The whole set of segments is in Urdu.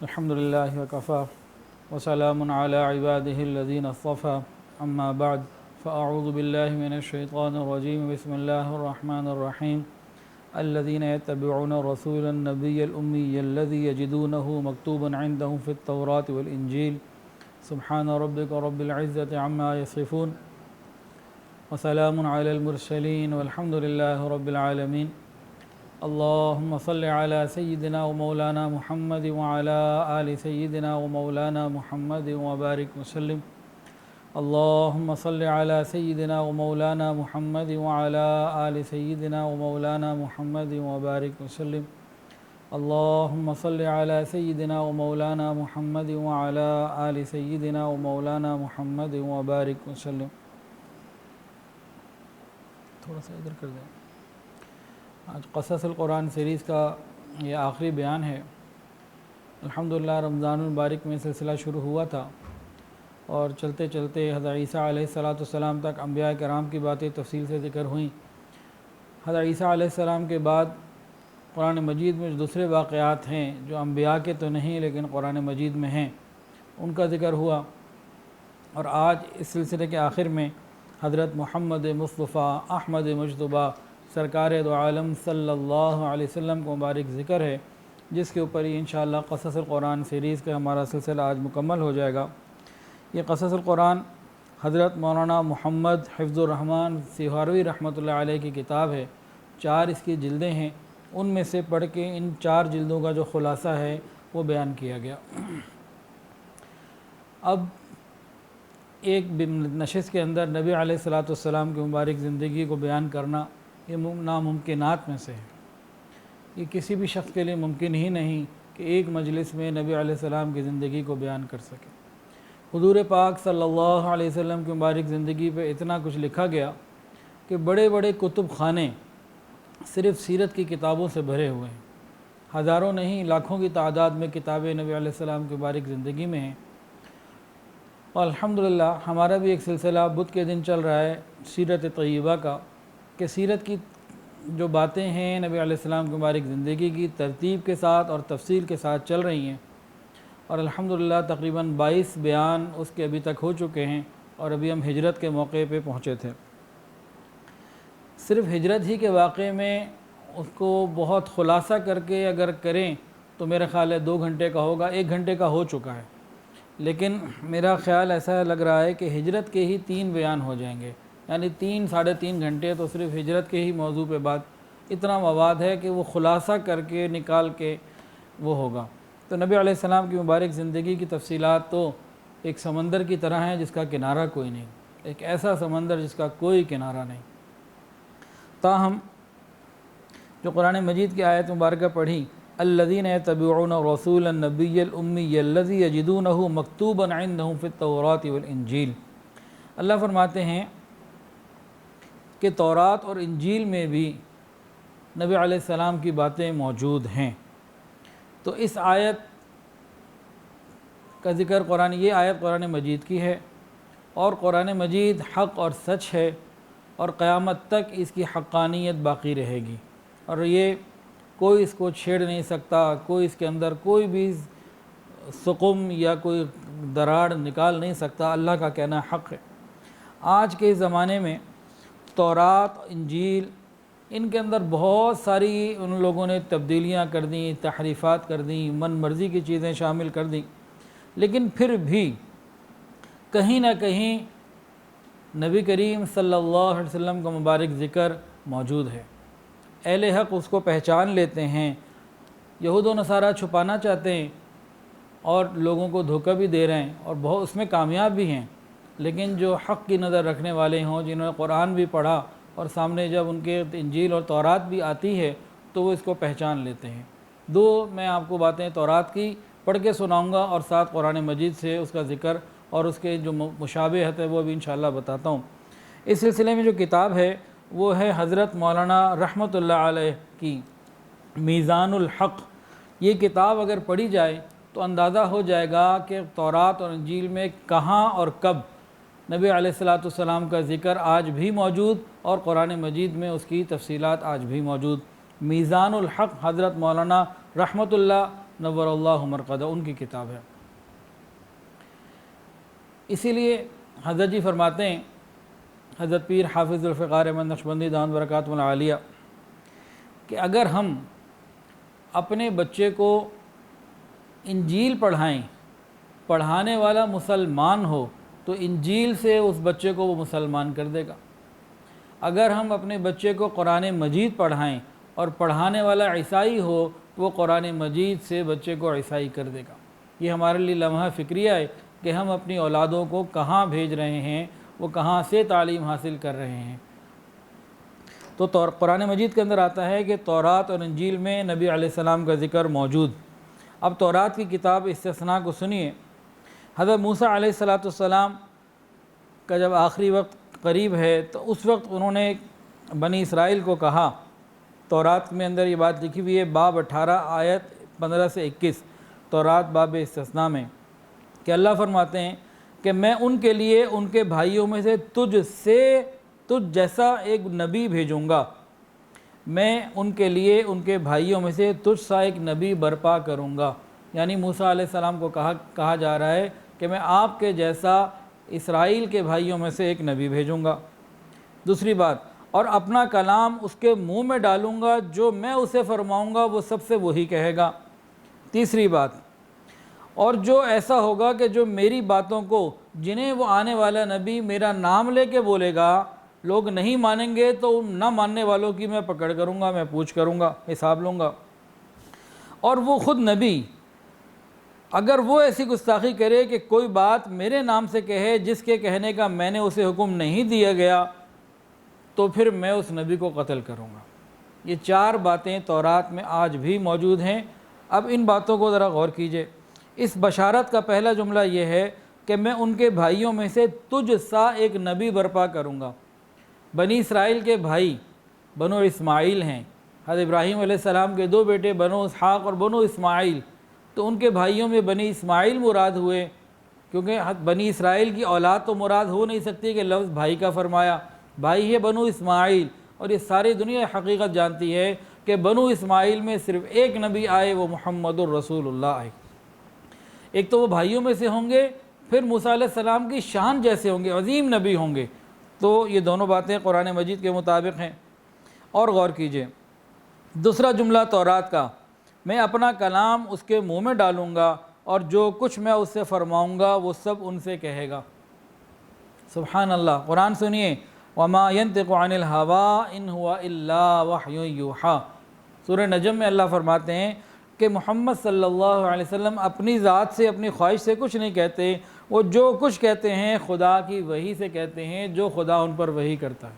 الحمد لله وكفى وسلام على عباده الذين اصطفى أما بعد فأعوذ بالله من الشيطان الرجيم بسم الله الرحمن الرحيم الذين يتبعون الرسول النبي الأمي الذي يجدونه مكتوبا عندهم في التوراة والإنجيل سبحان ربك رب العزة عما يصفون وسلام على المرسلين والحمد لله رب العالمين اللهم صل على سيدنا ومولانا محمد وعلى آل سيدنا ومولانا محمد وبارك وسلم اللهم صل على سيدنا ومولانا محمد وعلى آل سيدنا ومولانا محمد وبارك وسلم اللهم صل على سيدنا ومولانا محمد وعلى آل سيدنا ومولانا محمد وبارك وسلم. تھوڑا سا ادھر کر دیں. آج قصص القرآن سیریز کا یہ آخری بیان ہے. الحمدللہ رمضان المبارک میں سلسلہ شروع ہوا تھا اور چلتے چلتے حضرت عیسیٰ علیہ السلام تک انبیاء کرام کی باتیں تفصیل سے ذکر ہوئیں. حضرت عیسیٰ علیہ السلام کے بعد قرآن مجید میں جو دوسرے واقعات ہیں جو انبیاء کے تو نہیں لیکن قرآن مجید میں ہیں ان کا ذکر ہوا. اور آج اس سلسلے کے آخر میں حضرت محمد مصطفیٰ احمد مجتبیٰ سرکار دو عالم صلی اللہ علیہ وسلم کو مبارک ذکر ہے جس کے اوپر ہی انشاءاللہ قصص القرآن سیریز کا ہمارا سلسلہ آج مکمل ہو جائے گا. یہ قصص القرآن حضرت مولانا محمد حفظ الرحمن سیہاروی رحمۃ اللہ علیہ کی کتاب ہے. 4 اس کی جلدیں ہیں. ان میں سے پڑھ کے ان 4 جلدوں کا جو خلاصہ ہے وہ بیان کیا گیا. اب ایک نشست کے اندر نبی علیہ السلام کی مبارک زندگی کو بیان کرنا یہ ناممکنات میں سے ہے. یہ کسی بھی شخص کے لیے ممکن ہی نہیں کہ ایک مجلس میں نبی علیہ السلام کی زندگی کو بیان کر سکے. حضور پاک صلی اللہ علیہ وسلم کی مبارک زندگی پہ اتنا کچھ لکھا گیا کہ بڑے بڑے کتب خانے صرف سیرت کی کتابوں سے بھرے ہوئے ہیں. ہزاروں نہیں لاکھوں کی تعداد میں کتابیں نبی علیہ السلام کی مبارک زندگی میں ہیں. اور الحمدللہ ہمارا بھی ایک سلسلہ بدھ کے دن چل رہا ہے سیرت طیبہ کا کہ سیرت کی جو باتیں ہیں نبی علیہ السلام کی مبارک زندگی کی ترتیب کے ساتھ اور تفصیل کے ساتھ چل رہی ہیں. اور الحمدللہ تقریباً 22 بیان اس کے ابھی تک ہو چکے ہیں اور ابھی ہم ہجرت کے موقع پہ پہنچے تھے. صرف ہجرت ہی کے واقعے میں اس کو بہت خلاصہ کر کے اگر کریں تو میرا خیال ہے 2 گھنٹے کا ہوگا. 1 گھنٹے کا ہو چکا ہے لیکن میرا خیال ایسا لگ رہا ہے کہ ہجرت کے ہی 3 بیان ہو جائیں گے. یعنی 3-3.5 گھنٹے تو صرف ہجرت کے ہی موضوع پہ بات اتنا مواد ہے کہ وہ خلاصہ کر کے نکال کے وہ ہوگا. تو نبی علیہ السلام کی مبارک زندگی کی تفصیلات تو ایک سمندر کی طرح ہیں جس کا کنارہ کوئی نہیں. ایک ایسا سمندر جس کا کوئی کنارہ نہیں. تاہم جو قرآن مجید کی آیت مبارکہ پڑھی الذین یتبعون رسول النبی الامی الذی یجدونہ مکتوبا عندہم فی التوراۃ والانجیل، اللہ فرماتے ہیں کہ تورات اور انجیل میں بھی نبی علیہ السلام کی باتیں موجود ہیں. تو اس آیت کا ذکر یہ آیت قرآن مجید کی ہے اور قرآن مجید حق اور سچ ہے اور قیامت تک اس کی حقانیت باقی رہے گی اور یہ کوئی اس کو چھیڑ نہیں سکتا. کوئی اس کے اندر کوئی بھی سقم یا کوئی دراڑ نکال نہیں سکتا. اللہ کا کہنا حق ہے. آج کے زمانے میں تورات انجیل ان کے اندر بہت ساری ان لوگوں نے تبدیلیاں کر دیں، تحریفات کر دیں، من مرضی کی چیزیں شامل کر دیں، لیکن پھر بھی کہیں نہ کہیں نبی کریم صلی اللہ علیہ وسلم کا مبارک ذکر موجود ہے. اہل حق اس کو پہچان لیتے ہیں. یہود و نصارہ چھپانا چاہتے ہیں اور لوگوں کو دھوکہ بھی دے رہے ہیں اور بہت اس میں کامیاب بھی ہیں، لیکن جو حق کی نظر رکھنے والے ہوں جنہوں نے قرآن بھی پڑھا اور سامنے جب ان کے انجیل اور تورات بھی آتی ہے تو وہ اس کو پہچان لیتے ہیں. 2 میں آپ کو باتیں تورات کی پڑھ کے سناؤں گا اور ساتھ قرآن مجید سے اس کا ذکر اور اس کے جو مشابہت ہے وہ بھی انشاءاللہ بتاتا ہوں. اس سلسلے میں جو کتاب ہے وہ ہے حضرت مولانا رحمۃ اللہ علیہ کی میزان الحق. یہ کتاب اگر پڑھی جائے تو اندازہ ہو جائے گا کہ تورات اور انجیل میں کہاں اور کب نبی علیہ السلام کا ذکر آج بھی موجود اور قرآن مجید میں اس کی تفصیلات آج بھی موجود. میزان الحق حضرت مولانا رحمۃ اللہ نور اللہ مرقدہ ان کی کتاب ہے۔ اسی لیے حضرت جی فرماتے ہیں، حضرت پیر حافظ ذوالفقار احمد نقشبندی دامت برکاتہم العالیہ، کہ اگر ہم اپنے بچے کو انجیل پڑھائیں، پڑھانے والا مسلمان ہو تو انجیل سے اس بچے کو وہ مسلمان کر دے گا۔ اگر ہم اپنے بچے کو قرآن مجید پڑھائیں اور پڑھانے والا عیسائی ہو تو وہ قرآن مجید سے بچے کو عیسائی کر دے گا۔ یہ ہمارے لیے لمحہ فکریہ ہے کہ ہم اپنی اولادوں کو کہاں بھیج رہے ہیں، وہ کہاں سے تعلیم حاصل کر رہے ہیں۔ تو قرآن مجید کے اندر آتا ہے کہ تورات اور انجیل میں نبی علیہ السلام کا ذکر موجود۔ اب تورات کی کتاب استثناء کو سنیے۔ حضرت موسیٰ علیہ السلام کا جب آخری وقت قریب ہے تو اس وقت انہوں نے بنی اسرائیل کو کہا، تورات میں اندر یہ بات لکھی ہوئی ہے، باب 18 آیت 15 سے 21 تورات باب استثناء میں، کہ اللہ فرماتے ہیں کہ میں ان کے لیے ان کے بھائیوں میں سے تجھ جیسا ایک نبی بھیجوں گا، میں ان کے لیے ان کے بھائیوں میں سے تجھ سا ایک نبی برپا کروں گا۔ یعنی موسیٰ علیہ السلام کو کہا جا رہا ہے کہ میں آپ کے جیسا اسرائیل کے بھائیوں میں سے ایک نبی بھیجوں گا۔ دوسری بات، اور اپنا کلام اس کے منہ میں ڈالوں گا، جو میں اسے فرماؤں گا وہ سب سے وہی کہے گا۔ تیسری بات، اور جو ایسا ہوگا کہ جو میری باتوں کو جنہیں وہ آنے والا نبی میرا نام لے کے بولے گا لوگ نہیں مانیں گے تو ان نہ ماننے والوں کی میں پکڑ کروں گا، میں پوچھ کروں گا، حساب لوں گا۔ اور وہ خود نبی اگر وہ ایسی گستاخی کرے کہ کوئی بات میرے نام سے کہے جس کے کہنے کا میں نے اسے حکم نہیں دیا گیا تو پھر میں اس نبی کو قتل کروں گا۔ یہ 4 باتیں تورات میں آج بھی موجود ہیں۔ اب ان باتوں کو ذرا غور کیجئے۔ اس بشارت کا پہلا جملہ یہ ہے کہ میں ان کے بھائیوں میں سے تجھ سا ایک نبی برپا کروں گا۔ بنی اسرائیل کے بھائی بنو اسماعیل ہیں، حضرت ابراہیم علیہ السلام کے 2 بیٹے بنو اسحاق اور بنو اسماعیل، تو ان کے بھائیوں میں بنی اسماعیل مراد ہوئے، کیونکہ بنی اسرائیل کی اولاد تو مراد ہو نہیں سکتی کہ لفظ بھائی کا فرمایا، بھائی ہے بنو اسماعیل۔ اور یہ ساری دنیا حقیقت جانتی ہے کہ بنو اسماعیل میں صرف ایک نبی آئے، وہ محمد الرسول اللہ آئے۔ ایک تو وہ بھائیوں میں سے ہوں گے، پھر موسیٰ علیہ السلام کی شان جیسے ہوں گے، عظیم نبی ہوں گے۔ تو یہ دونوں باتیں قرآن مجید کے مطابق ہیں۔ اور غور کیجئے، دوسرا جملہ تورات کا، میں اپنا کلام اس کے منہ میں ڈالوں گا اور جو کچھ میں اس سے فرماؤں گا وہ سب ان سے کہے گا۔ سبحان اللہ۔ قرآن سنیے، وَمَا يَنطِقُ عَنِ الْهَوَىٰ إِنْ هُوَ إِلَّا وَحْيٌ يُوحَىٰ۔ سورہ نجم میں اللہ فرماتے ہیں کہ محمد صلی اللہ علیہ وسلم اپنی ذات سے، اپنی خواہش سے کچھ نہیں کہتے، وہ جو کچھ کہتے ہیں خدا کی وحی سے کہتے ہیں، جو خدا ان پر وحی کرتا ہے۔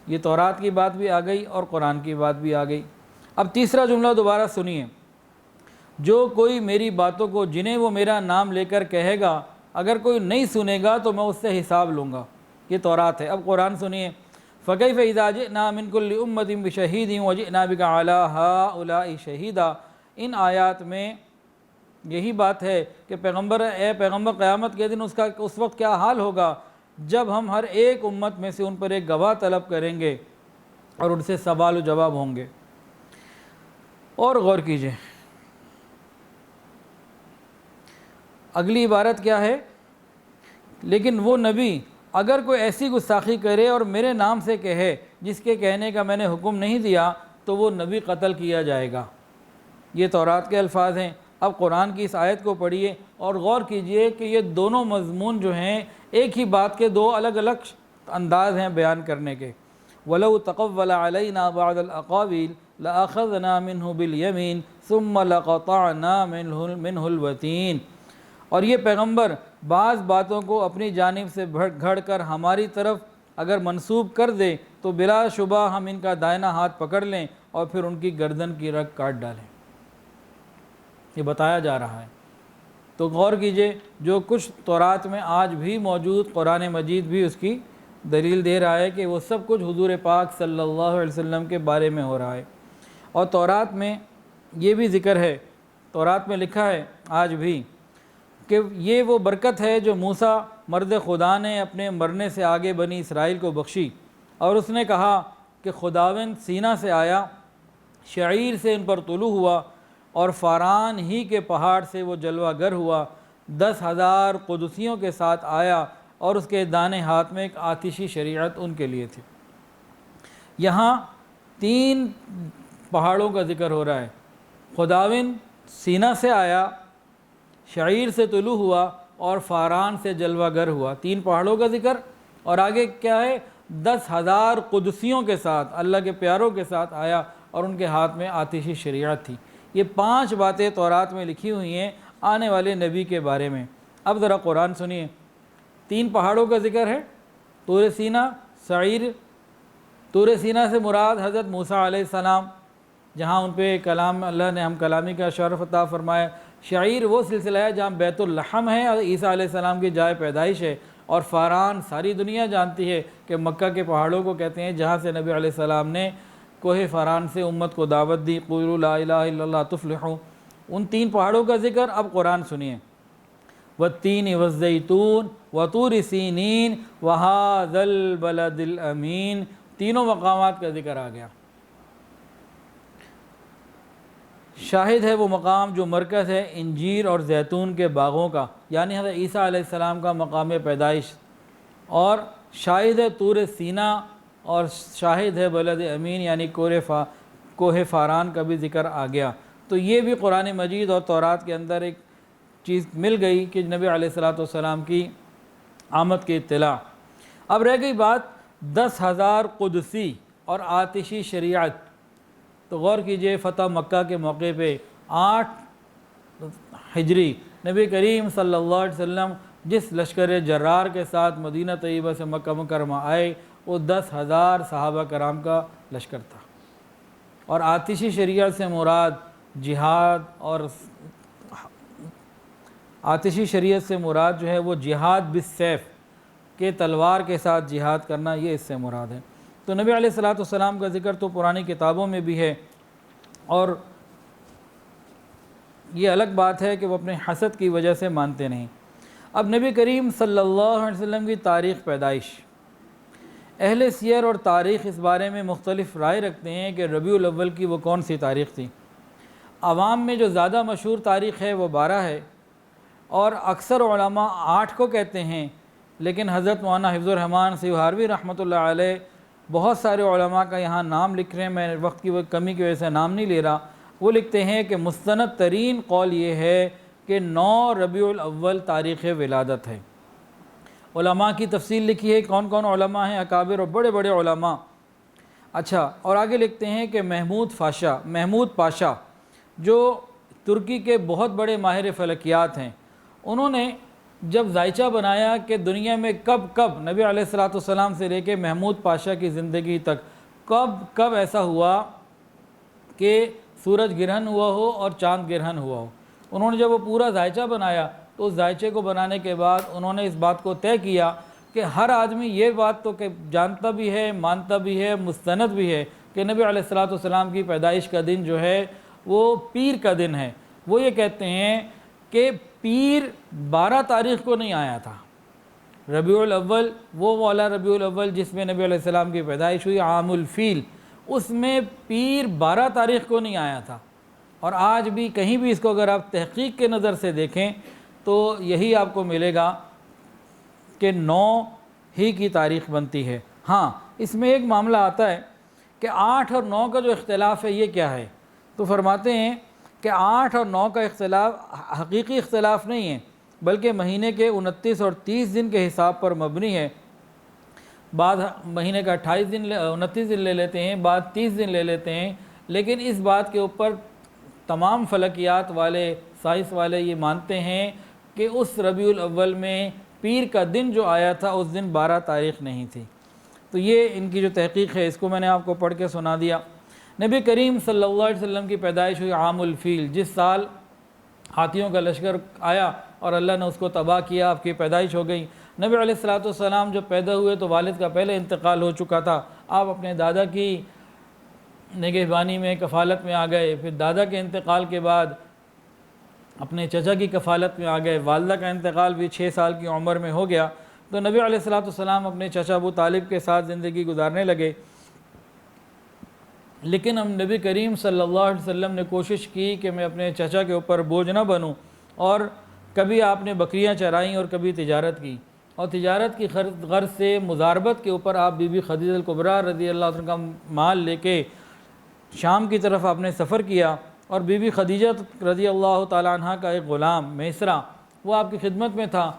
یہ تورات کی بات بھی آ گئی اور قرآن کی بات بھی آ گئی۔ اب تیسرا جملہ دوبارہ سنیے، جو کوئی میری باتوں کو جنہیں وہ میرا نام لے کر کہے گا، اگر کوئی نہیں سنے گا تو میں اس سے حساب لوں گا۔ یہ تورات ہے۔ اب قرآن سنیے، فَكَيْفَ إِذَا جِئْنَا مِن كُلِّ أُمَّةٍ بِشَهِيدٍ وَجِئْنَا بِكَ عَلَىٰ هَٰؤُلَاءِ شَهِيدًا۔ ان آیات میں یہی بات ہے کہ اے پیغمبر قیامت کے دن اس وقت کیا حال ہوگا جب ہم ہر ایک امت میں سے ان پر ایک گواہ طلب کریں گے اور ان سے سوال و جواب ہوں گے۔ اور غور کیجئے، اگلی عبارت کیا ہے، لیکن وہ نبی اگر کوئی ایسی گستاخی کرے اور میرے نام سے کہے جس کے کہنے کا میں نے حکم نہیں دیا تو وہ نبی قتل کیا جائے گا۔ یہ تورات کے الفاظ ہیں۔ اب قرآن کی اس آیت کو پڑھیے اور غور کیجئے کہ یہ دونوں مضمون جو ہیں ایک ہی بات کے 2 الگ الگ انداز ہیں بیان کرنے کے۔ وَلَوْ تَقَوَّلَ عَلَيْنَا بَعْضَ الْأَقَاوِيلِ لَأَخَذْنَا مِنْهُ بِالْيَمِينِ ثُمَّ لَقَطَعْنَا مِنْهُ الْوَتِينَ۔ اور یہ پیغمبر بعض باتوں کو اپنی جانب سے گھڑ کر ہماری طرف اگر منسوب کر دے تو بلا شبہ ہم ان کا دائنا ہاتھ پکڑ لیں اور پھر ان کی گردن کی رگ کاٹ ڈالیں۔ یہ بتایا جا رہا ہے۔ تو غور کیجئے، جو کچھ تورات میں آج بھی موجود، قرآن مجید بھی اس کی دلیل دے رہا ہے کہ وہ سب کچھ حضور پاک صلی اللہ علیہ وسلم کے بارے میں ہو رہا ہے۔ اور تورات میں یہ بھی ذکر ہے، تورات میں لکھا ہے آج بھی کہ یہ وہ برکت ہے جو موسیٰ مرد خدا نے اپنے مرنے سے آگے بنی اسرائیل کو بخشی، اور اس نے کہا کہ خداوند سینا سے آیا، شعیر سے ان پر طلوع ہوا اور فاران ہی کے پہاڑ سے وہ جلوہ گر ہوا، 10,000 قدسیوں کے ساتھ آیا اور اس کے دانے ہاتھ میں ایک آتشی شریعت ان کے لیے تھی۔ یہاں 3 پہاڑوں کا ذکر ہو رہا ہے، خداوند سینا سے آیا، شعیر سے طلوع ہوا اور فاران سے جلوہ گر ہوا، 3 پہاڑوں کا ذکر، اور آگے کیا ہے 10,000 قدسیوں کے ساتھ، اللہ کے پیاروں کے ساتھ آیا اور ان کے ہاتھ میں آتشی شریعت تھی۔ یہ 5 باتیں تورات میں لکھی ہوئی ہیں آنے والے نبی کے بارے میں۔ اب ذرا قرآن سنیے، 3 پہاڑوں کا ذکر ہے، طور سینا، سعیر۔ طور سینا سے مراد حضرت موسیٰ علیہ السلام، جہاں ان پہ کلام اللہ نے ہم کلامی کا شرف عطا فرمایا۔ شعیر وہ سلسلہ ہے جہاں بیت اللحم ہے اور عیسیٰ علیہ السلام کی جائے پیدائش ہے، اور فاران ساری دنیا جانتی ہے کہ مکہ کے پہاڑوں کو کہتے ہیں جہاں سے نبی علیہ السلام نے کوہ فاران سے امت کو دعوت دی، قولوا لا الہ الا اللہ تفلحوا۔ ان 3 پہاڑوں کا ذکر اب قرآن سنیے، والتین والزیتون وطور سینین وہذا البلد الامین، تینوں مقامات کا ذکر آ گیا۔ شاہد ہے وہ مقام جو مرکز ہے انجیر اور زیتون کے باغوں کا، یعنی حضرت عیسیٰ علیہ السلام کا مقام پیدائش، اور شاہد ہے طور سینا، اور شاہد ہے بلد امین یعنی کوہ فاران کا بھی ذکر آ گیا۔ تو یہ بھی قرآن مجید اور تورات کے اندر ایک چیز مل گئی کہ نبی علیہ السلام کی آمد کی اطلاع۔ اب رہ گئی بات 10,000 قدسی اور آتشی شریعت۔ تو غور کیجئے، فتح مکہ کے موقع پہ 8 ہجری نبی کریم صلی اللہ علیہ وسلم جس لشکر جرار کے ساتھ مدینہ طیبہ سے مکہ مکرمہ آئے، وہ 10,000 صحابہ کرام کا لشکر تھا، اور آتشی شریعت سے مراد جہاد، اور آتشی شریعت سے مراد جو ہے وہ جہاد بالسیف کہ تلوار کے ساتھ جہاد کرنا، یہ اس سے مراد ہے۔ تو نبی علیہ السلام کا ذکر تو پرانی کتابوں میں بھی ہے، اور یہ الگ بات ہے کہ وہ اپنے حسد کی وجہ سے مانتے نہیں۔ اب نبی کریم صلی اللہ علیہ وسلم کی تاریخ پیدائش، اہل سیر اور تاریخ اس بارے میں مختلف رائے رکھتے ہیں کہ ربیع الاول کی وہ کون سی تاریخ تھی۔ عوام میں جو زیادہ مشہور تاریخ ہے وہ 12 ہے، اور اکثر علماء 8 کو کہتے ہیں، لیکن حضرت مولانا حفظ الرحمان سیوہاروی رحمۃ اللہ علیہ بہت سارے علماء کا یہاں نام لکھ رہے ہیں، میں وقت کی کمی کی وجہ سے نام نہیں لے رہا۔ وہ لکھتے ہیں کہ مستند ترین قول یہ ہے کہ 9 ربیع الاول تاریخ ولادت ہے۔ علماء کی تفصیل لکھی ہے، کون کون علماء ہیں، اکابر اور بڑے بڑے علماء۔ اچھا، اور آگے لکھتے ہیں کہ محمود پاشا جو ترکی کے بہت بڑے ماہر فلکیات ہیں، انہوں نے جب ذائچہ بنایا کہ دنیا میں کب نبی علیہ السلام سے لے کے محمود پاشا کی زندگی تک کب ایسا ہوا کہ سورج گرہن ہوا ہو اور چاند گرہن ہوا ہو، انہوں نے جب وہ پورا ذائچہ بنایا تو اس ذائچے کو بنانے کے بعد انہوں نے اس بات کو طے کیا کہ ہر آدمی یہ بات تو کہ جانتا بھی ہے، مانتا بھی ہے، مستند بھی ہے کہ نبی علیہ السلام کی پیدائش کا دن جو ہے وہ پیر کا دن ہے۔ وہ یہ کہتے ہیں کہ پیر 12 تاریخ کو نہیں آیا تھا، ربیع الاول وہ والا ربیع الاول جس میں نبی علیہ السلام کی پیدائش ہوئی، عام الفیل، اس میں پیر 12 تاریخ کو نہیں آیا تھا۔ اور آج بھی کہیں بھی اس کو اگر آپ تحقیق کے نظر سے دیکھیں تو یہی آپ کو ملے گا کہ 9 ہی کی تاریخ بنتی ہے۔ ہاں، اس میں ایک معاملہ آتا ہے کہ 8 اور 9 کا جو اختلاف ہے یہ کیا ہے، تو فرماتے ہیں کہ 8 اور 9 کا اختلاف حقیقی اختلاف نہیں ہے، بلکہ مہینے کے 29 اور 30 دن کے حساب پر مبنی ہے۔ بعض مہینے کا 29 دن لے لیتے ہیں، بعض 30 دن لے لیتے ہیں، لیکن اس بات کے اوپر تمام فلکیات والے، سائنس والے یہ مانتے ہیں کہ اس ربیع الاول میں پیر کا دن جو آیا تھا اس دن 12 تاریخ نہیں تھی۔ تو یہ ان کی جو تحقیق ہے اس کو میں نے آپ کو پڑھ کے سنا دیا۔ نبی کریم صلی اللہ علیہ وسلم کی پیدائش ہوئی عام الفیل، جس سال ہاتھیوں کا لشکر آیا اور اللہ نے اس کو تباہ کیا، آپ کی پیدائش ہو گئی۔ نبی علیہ السلام جب پیدا ہوئے تو والد کا پہلے انتقال ہو چکا تھا، آپ اپنے دادا کی نگہبانی میں کفالت میں آ گئے، پھر دادا کے انتقال کے بعد اپنے چچا کی کفالت میں آ گئے، والدہ کا انتقال بھی 6 سال کی عمر میں ہو گیا، تو نبی علیہ السلام اپنے چچا ابو طالب کے ساتھ زندگی گزارنے لگے۔ لیکن ہم نبی کریم صلی اللہ علیہ وسلم نے کوشش کی کہ میں اپنے چچا کے اوپر بوجھ نہ بنوں، اور کبھی آپ نے بکریاں چرائیں اور کبھی تجارت کی، اور تجارت کی غرض سے مضاربت کے اوپر آپ بی بی خدیجہ الکبریٰ رضی اللہ عنہ کا مال لے کے شام کی طرف آپ نے سفر کیا، اور بی بی خدیجہ رضی اللہ تعالیٰ عنہ کا ایک غلام میسرہ وہ آپ کی خدمت میں تھا،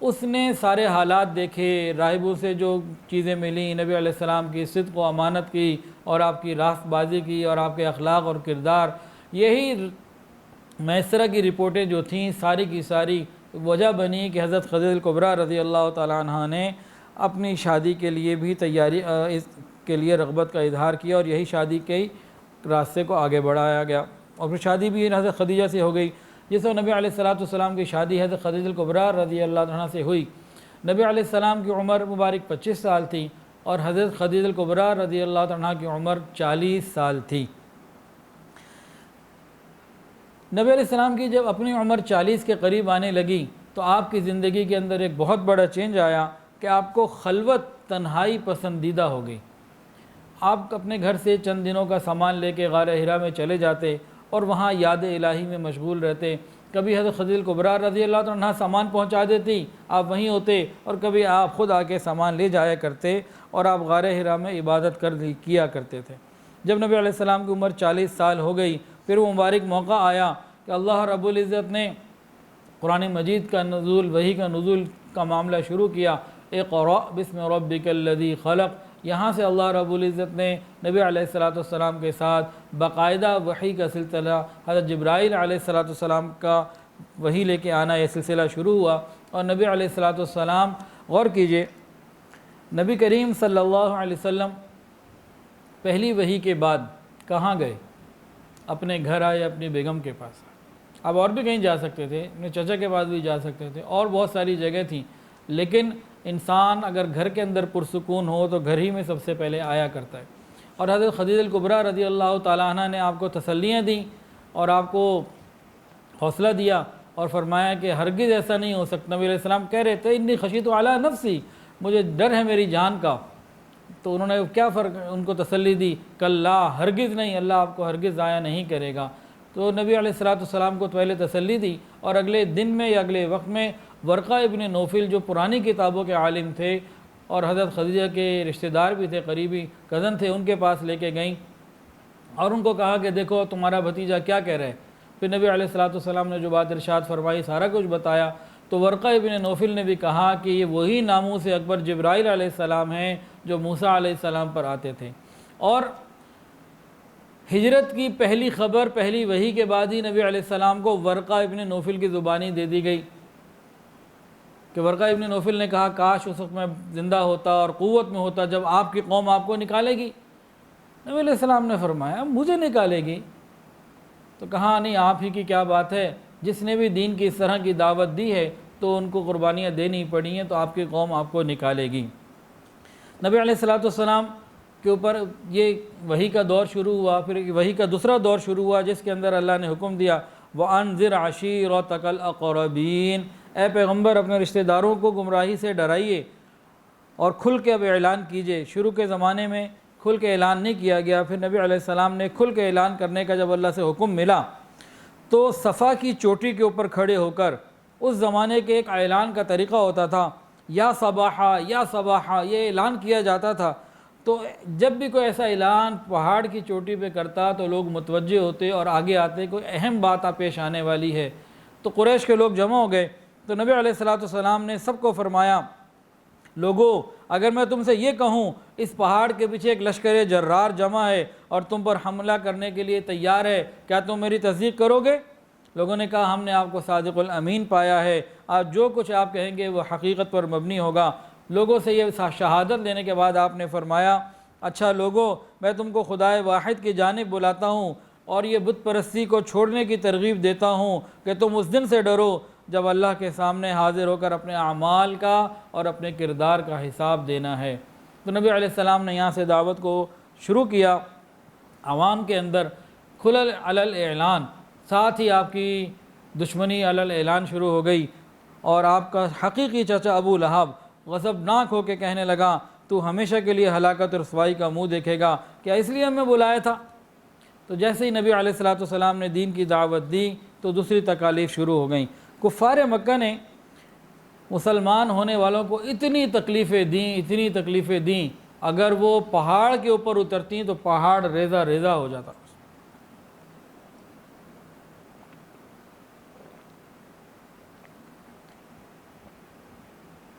اس نے سارے حالات دیکھے، راہبوں سے جو چیزیں ملیں، نبی علیہ السلام کی صدق و امانت کی اور آپ کی راست بازی کی اور آپ کے اخلاق اور کردار، یہی میسرہ کی رپورٹیں جو تھیں ساری کی ساری وجہ بنی کہ حضرت خدیجہ الکبریٰ رضی اللہ تعالیٰ عنہ نے اپنی شادی کے لیے بھی تیاری اس کے لیے رغبت کا اظہار کیا، اور یہی شادی کے راستے کو آگے بڑھایا گیا، اور پھر شادی بھی حضرت خدیجہ سے ہو گئی، جس وقت نبی علیہ السلام کی شادی حضرت خدیجہ الکبریٰ رضی اللہ عنہ سے ہوئی، نبی علیہ السلام کی عمر مبارک 25 سال تھی اور حضرت خدیجہ الکبریٰ رضی اللہ عنہ کی عمر 40 سال تھی۔ نبی علیہ السلام کی جب اپنی عمر 40 کے قریب آنے لگی تو آپ کی زندگی کے اندر ایک بہت بڑا چینج آیا کہ آپ کو خلوت، تنہائی پسندیدہ ہو گئی۔ آپ اپنے گھر سے چند دنوں کا سامان لے کے غار حرا میں چلے جاتے اور وہاں یاد الہی میں مشغول رہتے، کبھی حضرت خدیجہ الکبریٰ رضی اللہ عنہ سامان پہنچا دیتی، آپ وہیں ہوتے، اور کبھی آپ خود آ کے سامان لے جایا کرتے اور آپ غار حرا میں عبادت کیا کرتے تھے۔ جب نبی علیہ السلام کی عمر 40 سال ہو گئی، پھر وہ مبارک موقع آیا کہ اللہ رب العزت نے قرآن مجید کا نزول، وحی کا نزول کا معاملہ شروع کیا، اقرأ بسم ربک الذی خلق۔ یہاں سے اللہ رب العزت نے نبی علیہ السلام کے ساتھ باقاعدہ وحی کا سلسلہ، حضرت جبرائیل علیہ السلام کا وحی لے کے آنا، یہ سلسلہ شروع ہوا، اور نبی علیہ السلام غور کیجئے، نبی کریم صلی اللہ علیہ وسلم پہلی وحی کے بعد کہاں گئے؟ اپنے گھر آئے، اپنی بیگم کے پاس۔ اب اور بھی کہیں جا سکتے تھے، اپنے چچا کے پاس بھی جا سکتے تھے، اور بہت ساری جگہ تھیں، لیکن انسان اگر گھر کے اندر پرسکون ہو تو گھر ہی میں سب سے پہلے آیا کرتا ہے۔ اور حضرت خدیجہ الکبریٰ رضی اللہ تعالیٰ عنہ نے آپ کو تسلیاں دیں اور آپ کو حوصلہ دیا اور فرمایا کہ ہرگز ایسا نہیں ہو سکتا۔ نبی علیہ السلام کہہ رہے تھے انی خشیت علی نفسی، مجھے ڈر ہے میری جان کا، تو انہوں نے کیا فرق ان کو تسلی دی، کلا، ہرگز نہیں، اللہ آپ کو ہرگز ضائع نہیں کرے گا۔ تو نبی علیہ السلام کو پہلے تسلی دی، اور اگلے دن میں یا اگلے وقت میں ورقہ ابن نوفل جو پرانی کتابوں کے عالم تھے اور حضرت خدیجہ کے رشتہ دار بھی تھے، قریبی کزن تھے، ان کے پاس لے کے گئیں اور ان کو کہا کہ دیکھو تمہارا بھتیجا کیا کہہ رہا ہے۔ پھر نبی علیہ السلام نے جو بات ارشاد فرمائی، سارا کچھ بتایا، تو ورقہ ابن نوفل نے بھی کہا کہ یہ وہی ناموس اکبر جبرائیل علیہ السلام ہیں جو موسیٰ علیہ السلام پر آتے تھے۔ اور ہجرت کی پہلی خبر، پہلی وحی کے بعد ہی نبی علیہ السلام کو ورقہ ابن نوفل کی زبانی دے دی گئی کہ ورقہ ابن نوفل نے کہا کاش اس وقت میں زندہ ہوتا اور قوت میں ہوتا جب آپ کی قوم آپ کو نکالے گی۔ نبی علیہ السلام نے فرمایا مجھے نکالے گی؟ تو کہا نہیں، آپ ہی کی کیا بات ہے، جس نے بھی دین کی اس طرح کی دعوت دی ہے تو ان کو قربانیاں دینی پڑی ہیں، تو آپ کی قوم آپ کو نکالے گی۔ نبی علیہ السلام کے اوپر یہ وحی کا دور شروع ہوا، پھر وحی کا دوسرا دور شروع ہوا جس کے اندر اللہ نے حکم دیا وَأَنذِرْ عَشِيرَتَكَ الْأَقْرَبِينَ، اے پیغمبر اپنے رشتہ داروں کو گمراہی سے ڈرائیے اور کھل کے اب اعلان کیجئے۔ شروع کے زمانے میں کھل کے اعلان نہیں کیا گیا، پھر نبی علیہ السلام نے کھل کے اعلان کرنے کا جب اللہ سے حکم ملا تو صفا کی چوٹی کے اوپر کھڑے ہو کر، اس زمانے کے ایک اعلان کا طریقہ ہوتا تھا، یا صباحا یا صباحا، یہ اعلان کیا جاتا تھا۔ تو جب بھی کوئی ایسا اعلان پہاڑ کی چوٹی پہ کرتا تو لوگ متوجہ ہوتے اور آگے آتے، کوئی اہم بات پیش آنے والی ہے۔ تو قریش کے لوگ جمع ہو گئے، تو نبی علیہ السلام نے سب کو فرمایا لوگو اگر میں تم سے یہ کہوں اس پہاڑ کے پیچھے ایک لشکر جرار جمع ہے اور تم پر حملہ کرنے کے لیے تیار ہے، کیا تم میری تصدیق کرو گے؟ لوگوں نے کہا ہم نے آپ کو صادق الامین پایا ہے، آج جو کچھ آپ کہیں گے وہ حقیقت پر مبنی ہوگا۔ لوگوں سے یہ شہادت لینے کے بعد آپ نے فرمایا اچھا لوگوں، میں تم کو خدائے واحد کی جانب بلاتا ہوں اور یہ بت پرستی کو چھوڑنے کی ترغیب دیتا ہوں کہ تم اس دن سے ڈرو جب اللہ کے سامنے حاضر ہو کر اپنے اعمال کا اور اپنے کردار کا حساب دینا ہے۔ تو نبی علیہ السلام نے یہاں سے دعوت کو شروع کیا، عوام کے اندر کھلل علل اعلان، ساتھ ہی آپ کی دشمنی علل اعلان شروع ہو گئی، اور آپ کا حقیقی چچا ابو لہب غضبناک ہو کے کہنے لگا تو ہمیشہ کے لیے ہلاکت اور رسوائی کا منہ دیکھے گا، کیا اس لیے ہمیں بلایا تھا؟ تو جیسے ہی نبی علیہ الصلوۃ والسلام نے دین کی دعوت دی تو دوسری تکالیف شروع ہو گئیں۔ کفار مکہ نے مسلمان ہونے والوں کو اتنی تکلیفیں دیں، اگر وہ پہاڑ کے اوپر اترتی تو پہاڑ ریزہ ریزہ ہو جاتا۔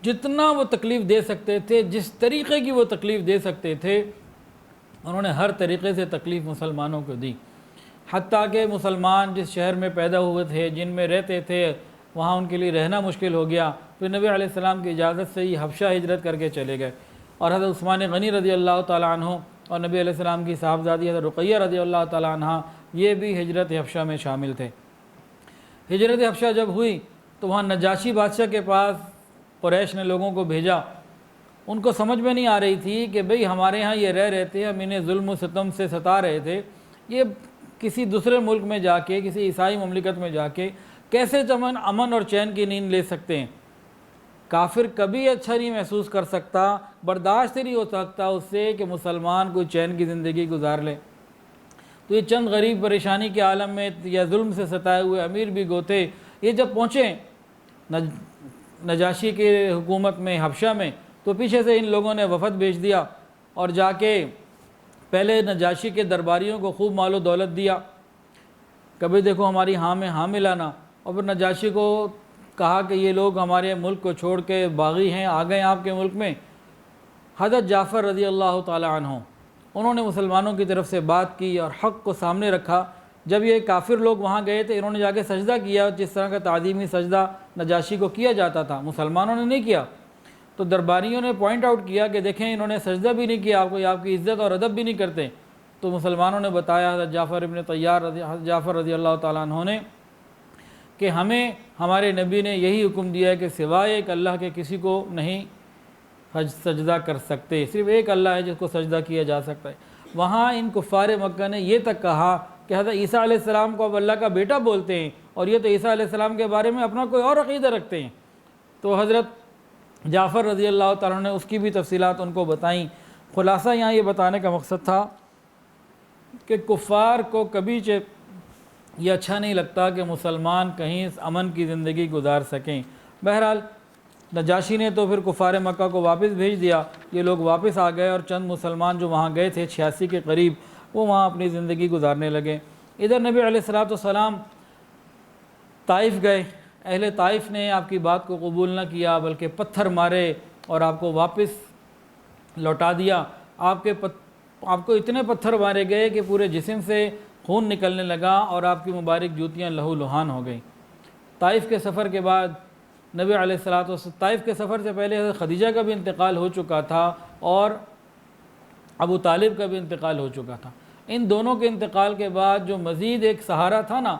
جتنا وہ تکلیف دے سکتے تھے، جس طریقے کی وہ تکلیف دے سکتے تھے، انہوں نے ہر طریقے سے تکلیف مسلمانوں کو دی، حتیٰ کہ مسلمان جس شہر میں پیدا ہوئے تھے، جن میں رہتے تھے، وہاں ان کے لیے رہنا مشکل ہو گیا۔ پھر نبی علیہ السلام کی اجازت سے ہی حبشہ ہجرت کر کے چلے گئے، اور حضرت عثمان غنی رضی اللہ تعالیٰ عنہ اور نبی علیہ السلام کی صاحبزادی حضرت رقیہ رضی اللہ تعالیٰ عنہ یہ بھی ہجرت حبشہ میں شامل تھے۔ ہجرت حبشہ جب ہوئی تو وہاں نجاشی بادشاہ کے پاس قریش نے لوگوں کو بھیجا۔ ان کو سمجھ میں نہیں آ رہی تھی کہ بھئی ہمارے ہاں یہ رہ رہے تھے، ہم انہیں ظلم و ستم سے ستا رہے تھے، یہ کسی دوسرے ملک میں جا کے، کسی عیسائی مملکت میں جا کے کیسے امن اور چین کی نیند لے سکتے ہیں؟ کافر کبھی اچھا نہیں محسوس کر سکتا، برداشت نہیں ہو سکتا اس سے کہ مسلمان کوئی چین کی زندگی گزار لے۔ تو یہ چند غریب پریشانی کے عالم میں یا ظلم سے ستائے ہوئے امیر بھی گوتے، یہ جب پہنچے نجاشی کے حکومت میں حبشہ میں، تو پیچھے سے ان لوگوں نے وفد بھیج دیا اور جا کے پہلے نجاشی کے درباریوں کو خوب مال و دولت دیا، کبھی دیکھو ہماری ہاں میں ہاں ملانا، اور پھر نجاشی کو کہا کہ یہ لوگ ہمارے ملک کو چھوڑ کے باغی ہیں، آ گئے آپ کے ملک میں۔ حضرت جعفر رضی اللہ تعالی عنہ انہوں نے مسلمانوں کی طرف سے بات کی اور حق کو سامنے رکھا۔ جب یہ کافر لوگ وہاں گئے تھے، انہوں نے جا کے سجدہ کیا، جس طرح کا تعظیمی سجدہ نجاشی کو کیا جاتا تھا، مسلمانوں نے نہیں کیا۔ تو درباریوں نے پوائنٹ آؤٹ کیا کہ دیکھیں انہوں نے سجدہ بھی نہیں کیا، آپ کی عزت اور ادب بھی نہیں کرتے۔ تو مسلمانوں نے بتایا حضرت جعفر رضی اللہ تعالیٰ عنہ نے کہ ہمیں ہمارے نبی نے یہی حکم دیا ہے کہ سوائے ایک اللہ کے کسی کو نہیں سجدہ کر سکتے، صرف ایک اللہ ہے جس کو سجدہ کیا جا سکتا ہے۔ وہاں ان کفار مکہ نے یہ تک کہا کہ حضرت عیسیٰ علیہ السلام کو اب اللہ کا بیٹا بولتے ہیں، اور یہ تو عیسیٰ علیہ السلام کے بارے میں اپنا کوئی اور عقیدہ رکھتے ہیں۔ تو حضرت جعفر رضی اللہ تعالیٰ نے اس کی بھی تفصیلات ان کو بتائیں۔ خلاصہ یہاں یہ بتانے کا مقصد تھا کہ کفار کو کبھی یہ اچھا نہیں لگتا کہ مسلمان کہیں امن کی زندگی گزار سکیں۔ بہرحال نجاشی نے تو پھر کفار مکہ کو واپس بھیج دیا، یہ لوگ واپس آ گئے، اور چند مسلمان جو وہاں گئے تھے 86 کے قریب، وہ وہاں اپنی زندگی گزارنے لگے۔ ادھر نبی علیہ الصلوۃ والسلام طائف گئے، اہل طائف نے آپ کی بات کو قبول نہ کیا، بلکہ پتھر مارے اور آپ کو واپس لوٹا دیا۔ آپ کو اتنے پتھر مارے گئے کہ پورے جسم سے خون نکلنے لگا اور آپ کی مبارک جوتیاں لہو لہان ہو گئیں۔ طائف کے سفر کے بعد نبی علیہ الصلوۃ والسلام، طائف کے سفر سے پہلے حضرت خدیجہ کا بھی انتقال ہو چکا تھا اور ابو طالب کا بھی انتقال ہو چکا تھا۔ ان دونوں کے انتقال کے بعد جو مزید ایک سہارا تھا نا،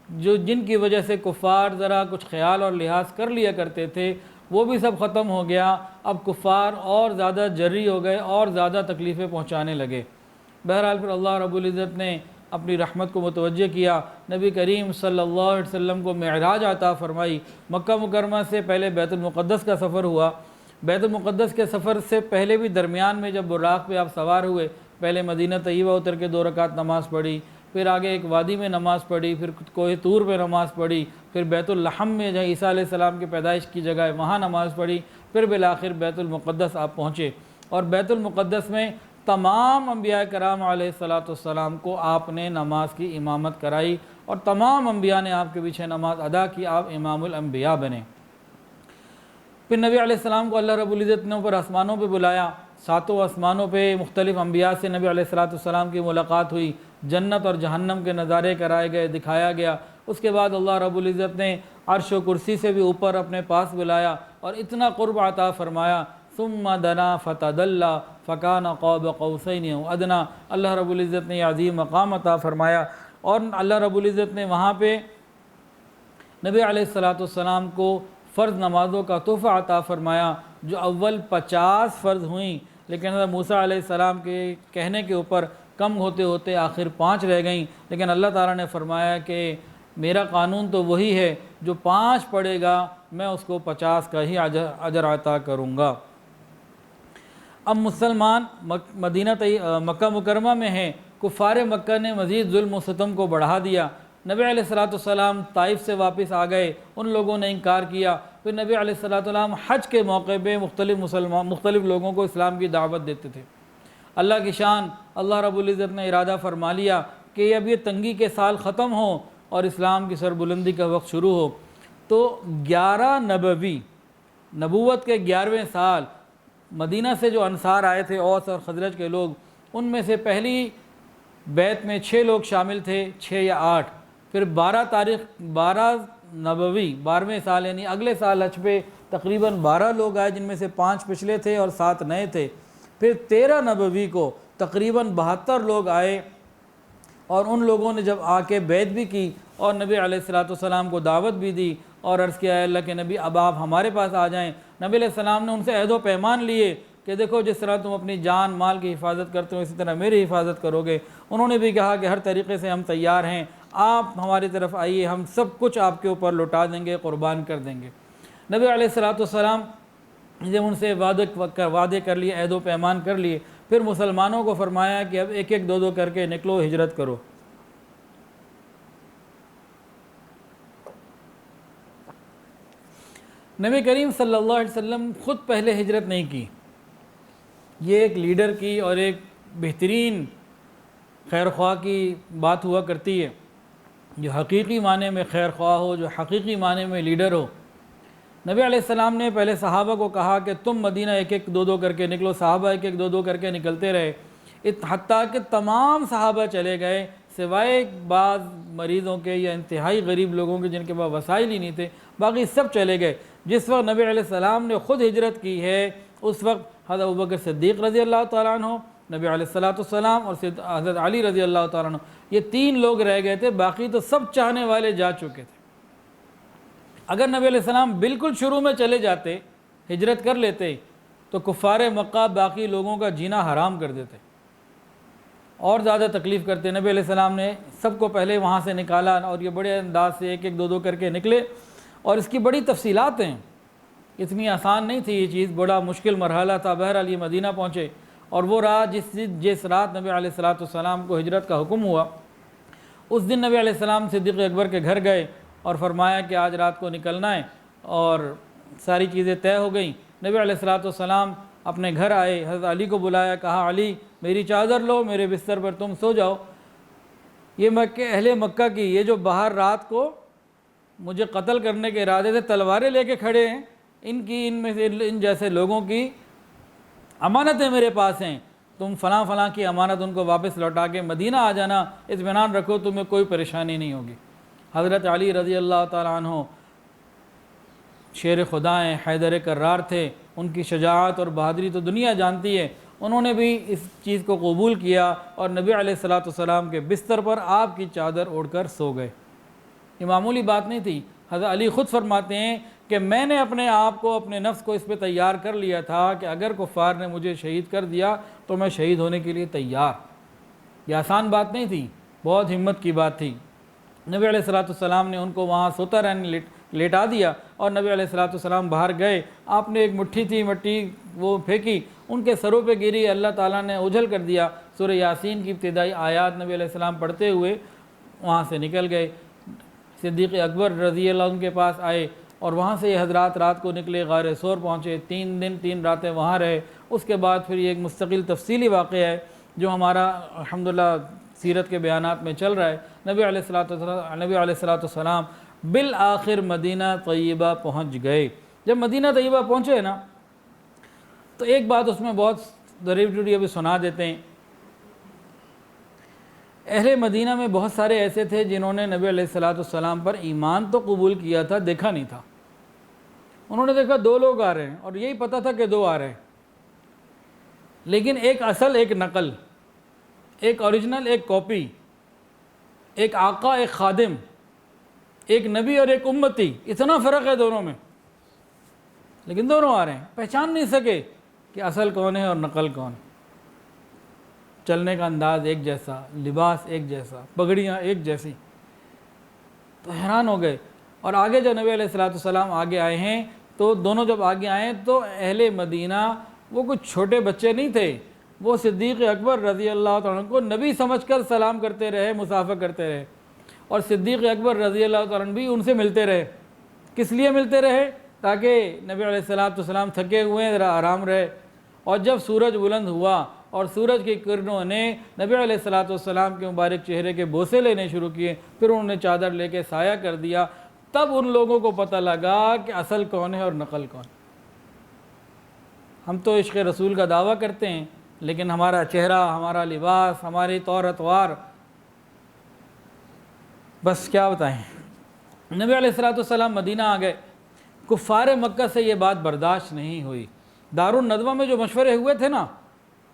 جن کی وجہ سے کفار ذرا کچھ خیال اور لحاظ کر لیا کرتے تھے، وہ بھی سب ختم ہو گیا۔ اب کفار اور زیادہ جری ہو گئے اور زیادہ تکلیفیں پہنچانے لگے۔ بہرحال پھر اللہ رب العزت نے اپنی رحمت کو متوجہ کیا، نبی کریم صلی اللہ علیہ وسلم کو معراج عطا فرمائی۔ مکہ مکرمہ سے پہلے بیت المقدس کا سفر ہوا، بیت المقدس کے سفر سے پہلے بھی درمیان میں جب براق پہ آپ سوار ہوئے، پہلے مدینہ طیبہ اتر کے 2 رکعت نماز پڑھی، پھر آگے ایک وادی میں نماز پڑھی، پھر کوہ طور پہ نماز پڑھی، پھر بیت اللحم میں جہاں عیسیٰ علیہ السلام کی پیدائش کی جگہ ہے وہاں نماز پڑھی، پھر بالآخر بیت المقدس آپ پہنچے۔ اور بیت المقدس میں تمام انبیاء کرام علیہ الصلوۃ والسلام کو آپ نے نماز کی امامت کرائی، اور تمام انبیاء نے آپ کے پیچھے نماز ادا کی، آپ امام الانبیاء بنے۔ پھر نبی علیہ السلام کو اللہ رب العزت نے اوپر آسمانوں پہ بلایا، 7 آسمانوں پہ مختلف انبیاء سے نبی علیہ الصلوۃ والسلام کی ملاقات ہوئی، جنت اور جہنم کے نظارے کرائے گئے، دکھایا گیا۔ اس کے بعد اللہ رب العزت نے عرش و کرسی سے بھی اوپر اپنے پاس بلایا اور اتنا قرب عطا فرمایا، ثم دنا فتدلى فكان قاب قوسين او ادنى۔ اللہ رب العزت نے یہ عظیم مقام عطا فرمایا، اور اللہ رب العزت نے وہاں پہ نبی علیہ الصلوۃ والسلام کو فرض نمازوں کا تحفہ عطا فرمایا، جو اول 50 فرض ہوئیں، لیکن حضرت موسیٰ علیہ السلام کے کہنے کے اوپر کم ہوتے ہوتے آخر 5 رہ گئیں۔ لیکن اللہ تعالیٰ نے فرمایا کہ میرا قانون تو وہی ہے، جو 5 پڑھے گا میں اس کو 50 کا ہی اجر عطا کروں گا۔ اب مسلمان مدینہ مکہ مکرمہ میں ہیں، کفار مکہ نے مزید ظلم و ستم کو بڑھا دیا۔ نبی علیہ الصلوۃ والسلام طائف سے واپس آ گئے، ان لوگوں نے انکار کیا۔ پھر نبی علیہ الصلوۃ والسلام حج کے موقع پہ مختلف لوگوں کو اسلام کی دعوت دیتے تھے۔ اللہ کی شان، اللہ رب العزت نے ارادہ فرما لیا کہ اب یہ تنگی کے سال ختم ہوں اور اسلام کی سربلندی کا وقت شروع ہو، تو 11 نبوی، نبوت کے 11ویں سال مدینہ سے جو انصار آئے تھے، اوس اور خزرج کے لوگ، ان میں سے پہلی بیعت میں 6 لوگ شامل تھے، 6 یا 8۔ پھر 12 نبوی 12ویں سال یعنی اگلے سال حج پہ تقریباً 12 لوگ آئے، جن میں سے 5 پچھلے تھے اور 7 نئے تھے۔ پھر 13 نبوی کو تقریباً 72 لوگ آئے، اور ان لوگوں نے جب آ کے بیعت بھی کی اور نبی علیہ الصلوۃ والسلام کو دعوت بھی دی اور عرض کیا، اللہ کے نبی اب آپ ہمارے پاس آ جائیں۔ نبی علیہ السلام نے ان سے عہد و پیمان لیے کہ دیکھو جس طرح تم اپنی جان مال کی حفاظت کرتے ہو اسی طرح میری حفاظت کرو گے۔ انہوں نے بھی کہا کہ ہر طریقے سے ہم تیار ہیں، آپ ہماری طرف آئیے، ہم سب کچھ آپ کے اوپر لوٹا دیں گے، قربان کر دیں گے۔ نبی علیہ الصلوۃ والسلام جب ان سے وعدے کر لیے، عہد و پیمان کر لیے، پھر مسلمانوں کو فرمایا کہ اب ایک ایک دو دو کر کے نکلو، ہجرت کرو۔ نبی کریم صلی اللہ علیہ وسلم خود پہلے ہجرت نہیں کی، یہ ایک لیڈر کی اور ایک بہترین خیر خواہ کی بات ہوا کرتی ہے، جو حقیقی معنی میں خیر خواہ ہو، جو حقیقی معنی میں لیڈر ہو۔ نبی علیہ السلام نے پہلے صحابہ کو کہا کہ تم مدینہ ایک ایک دو دو کر کے نکلو، صحابہ ایک ایک دو دو کر کے نکلتے رہے، حتیٰ کہ تمام صحابہ چلے گئے سوائے بعض مریضوں کے یا انتہائی غریب لوگوں کے جن کے پاس وسائل ہی نہیں تھے، باقی سب چلے گئے۔ جس وقت نبی علیہ السلام نے خود ہجرت کی ہے، اس وقت حضرت ابوبکر صدیق رضی اللہ تعالیٰ عنہ، نبی علیہ الصلوۃ والسلام اور حضرت علی رضی اللہ تعالیٰ عنہ، یہ 3 لوگ رہ گئے تھے، باقی تو سب چاہنے والے جا چکے تھے۔ اگر نبی علیہ السلام بالکل شروع میں چلے جاتے، ہجرت کر لیتے، تو کفار مکہ باقی لوگوں کا جینا حرام کر دیتے اور زیادہ تکلیف کرتے۔ نبی علیہ السلام نے سب کو پہلے وہاں سے نکالا اور یہ بڑے انداز سے ایک ایک دو دو کر کے نکلے، اور اس کی بڑی تفصیلات ہیں، اتنی آسان نہیں تھی یہ چیز، بڑا مشکل مرحلہ تھا۔ بہرحال یہ مدینہ پہنچے، اور وہ رات جس رات نبی علیہ الصلوۃ والسلام کو ہجرت کا حکم ہوا، اس دن نبی علیہ السلام صدیق اکبر کے گھر گئے اور فرمایا کہ آج رات کو نکلنا ہے، اور ساری چیزیں طے ہو گئیں۔ نبی علیہ الصلوۃ والسلام اپنے گھر آئے، حضرت علی کو بلایا، کہا علی میری چادر لو، میرے بستر پر تم سو جاؤ۔ یہ اہل مکہ کی، یہ جو باہر رات کو مجھے قتل کرنے کے ارادے سے تلواریں لے کے کھڑے ہیں، ان جیسے لوگوں کی امانتیں میرے پاس ہیں، تم فلاں فلاں کی امانت ان کو واپس لوٹا کے مدینہ آ جانا، اطمینان رکھو، تمہیں کوئی پریشانی نہیں ہوگی۔ حضرت علی رضی اللہ تعالیٰ عنہ شیر خدا ہیں، حیدر کرار تھے، ان کی شجاعت اور بہادری تو دنیا جانتی ہے، انہوں نے بھی اس چیز کو قبول کیا اور نبی علیہ الصلوۃ والسلام کے بستر پر آپ کی چادر اوڑھ کر سو گئے۔ یہ معمولی بات نہیں تھی۔ حضرت علی خود فرماتے ہیں کہ میں نے اپنے آپ کو، اپنے نفس کو اس پہ تیار کر لیا تھا کہ اگر کفار نے مجھے شہید کر دیا تو میں شہید ہونے کے لیے تیار۔ یہ آسان بات نہیں تھی، بہت ہمت کی بات تھی۔ نبی علیہ الصلوۃ والسلام نے ان کو وہاں سوتا رہنے لیٹا دیا، اور نبی علیہ الصلوۃ والسلام باہر گئے، آپ نے ایک مٹھی تھی مٹی وہ پھینکی، ان کے سروں پہ گری، اللہ تعالیٰ نے اجھل کر دیا۔ سورہ یاسین کی ابتدائی آیات نبی علیہ السلام پڑھتے ہوئے وہاں سے نکل گئے۔ صدیق اکبر رضی اللہ عنہ کے پاس آئے، اور وہاں سے یہ حضرات رات کو نکلے، غار ثور پہنچے، 3 دن 3 راتیں وہاں رہے۔ اس کے بعد پھر یہ ایک مستقل تفصیلی واقعہ ہے جو ہمارا الحمدللہ سیرت کے بیانات میں چل رہا ہے۔ نبی علیہ الصلوۃ والسلام بالآخر مدینہ طیبہ پہنچ گئے۔ جب مدینہ طیبہ پہنچے نا، تو ایک بات اس میں بہت ضروری ابھی سنا دیتے ہیں۔ اہل مدینہ میں بہت سارے ایسے تھے جنہوں نے نبی علیہ الصلوۃ والسلام پر ایمان تو قبول کیا تھا، دیکھا نہیں تھا۔ انہوں نے دیکھا 2 لوگ آ رہے ہیں، اور یہی پتہ تھا کہ 2 آ رہے ہیں، لیکن ایک اصل ایک نقل، ایک اوریجنل ایک کاپی، ایک آقا ایک خادم، ایک نبی اور ایک امتی، اتنا فرق ہے دونوں میں، لیکن دونوں آ رہے ہیں۔ پہچان نہیں سکے کہ اصل کون ہے اور نقل کون ہے۔ چلنے کا انداز ایک جیسا، لباس ایک جیسا، پگڑیاں ایک جیسی، تو حیران ہو گئے۔ اور آگے جب نبی علیہ الصلوۃ والسلام آگے آئے ہیں، تو دونوں جب آگے آئے تو اہل مدینہ وہ کچھ چھوٹے بچے نہیں تھے، وہ صدیق اکبر رضی اللہ تعالیٰ عنہ کو نبی سمجھ کر سلام کرتے رہے، مصافحہ کرتے رہے، اور صدیق اکبر رضی اللہ تعالیٰ عنہ بھی ان سے ملتے رہے۔ کس لیے ملتے رہے؟ تاکہ نبی علیہ السلام تھکے ہوئے ہیں، ذرا آرام رہے۔ اور جب سورج بلند ہوا اور سورج کی کرنوں نے نبی علیہ السلام کے مبارک چہرے کے بوسے لینے شروع کیے، پھر انہوں نے چادر لے کے سایہ کر دیا، تب ان لوگوں کو پتہ لگا کہ اصل کون ہے اور نقل کون۔ ہم تو عشق رسول کا دعویٰ کرتے ہیں، لیکن ہمارا چہرہ، ہمارا لباس، ہماری طور اتوار، بس کیا بتائیں۔ نبی علیہ السلام مدینہ آ گئے، کفار مکہ سے یہ بات برداشت نہیں ہوئی۔ دارالندوہ میں جو مشورے ہوئے تھے نا،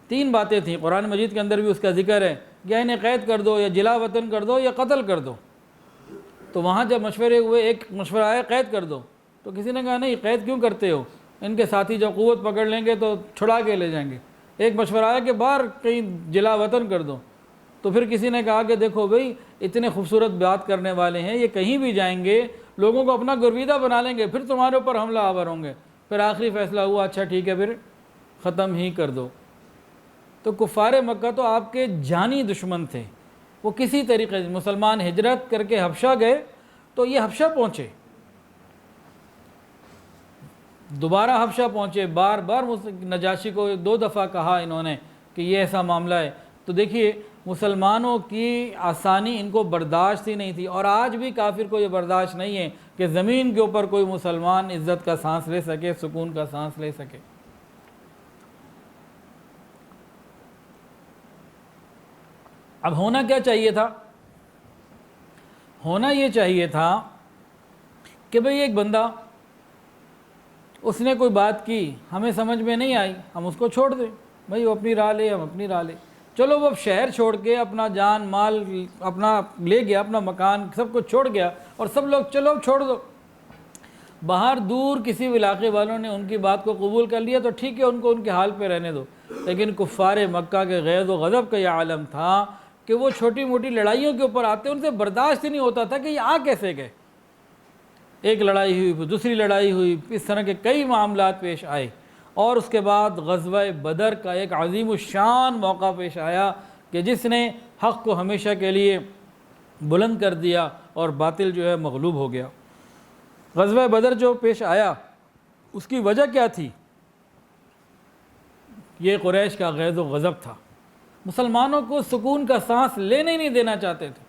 3 باتیں تھیں، قرآن مجید کے اندر بھی اس کا ذکر ہے، یا انہیں قید کر دو، یا جلا وطن کر دو، یا قتل کر دو۔ تو وہاں جب مشورے ہوئے، ایک مشورہ آیا قید کر دو، تو کسی نے کہا نہیں، قید کیوں کرتے ہو، ان کے ساتھی جب قوت پکڑ لیں گے تو چھڑا کے لے جائیں گے۔ ایک مشورہ آیا کہ باہر کہیں جلا وطن کر دو، تو پھر کسی نے کہا کہ دیکھو بھئی، اتنے خوبصورت بات کرنے والے ہیں، یہ کہیں بھی جائیں گے لوگوں کو اپنا گرویدہ بنا لیں گے، پھر تمہارے اوپر حملہ آور ہوں گے۔ پھر آخری فیصلہ ہوا اچھا ٹھیک ہے، پھر ختم ہی کر دو۔ تو کفار مکہ تو آپ کے جانی دشمن تھے، وہ کسی طریقے سے مسلمان ہجرت کر کے حبشہ گئے، تو یہ حبشہ پہنچے، دوبارہ حبشہ پہنچے، بار بار نجاشی کو 2 دفعہ کہا انہوں نے کہ یہ ایسا معاملہ ہے۔ تو دیکھیے مسلمانوں کی آسانی ان کو برداشت ہی نہیں تھی، اور آج بھی کافر کو یہ برداشت نہیں ہے کہ زمین کے اوپر کوئی مسلمان عزت کا سانس لے سکے، سکون کا سانس لے سکے۔ اب ہونا کیا چاہیے تھا؟ ہونا یہ چاہیے تھا کہ بھئی ایک بندہ، اس نے کوئی بات کی، ہمیں سمجھ میں نہیں آئی، ہم اس کو چھوڑ دیں، بھئی وہ اپنی راہ لے، ہم اپنی راہ لے۔ چلو وہ اب شہر چھوڑ کے اپنا جان مال اپنا لے گیا، اپنا مکان سب کچھ چھوڑ گیا، اور سب لوگ چلو اب چھوڑ دو۔ باہر دور کسی علاقے والوں نے ان کی بات کو قبول کر لیا تو ٹھیک ہے، ان کو ان کے حال پہ رہنے دو۔ لیکن کفار مکہ کے غیظ و غضب کا یہ عالم تھا کہ وہ چھوٹی موٹی لڑائیوں کے اوپر آتے، ان سے برداشت ہی نہیں ہوتا تھا کہ یہ آ کیسے گئے۔ ایک لڑائی ہوئی، پھر دوسری لڑائی ہوئی، اس طرح کے کئی معاملات پیش آئے، اور اس کے بعد غزوہ بدر کا ایک عظیم الشان موقع پیش آیا کہ جس نے حق کو ہمیشہ کے لیے بلند کر دیا اور باطل جو ہے مغلوب ہو گیا۔ غزوہ بدر جو پیش آیا، اس کی وجہ کیا تھی؟ یہ قریش کا غیظ و غضب تھا، مسلمانوں کو سکون کا سانس لینے ہی نہیں دینا چاہتے تھے۔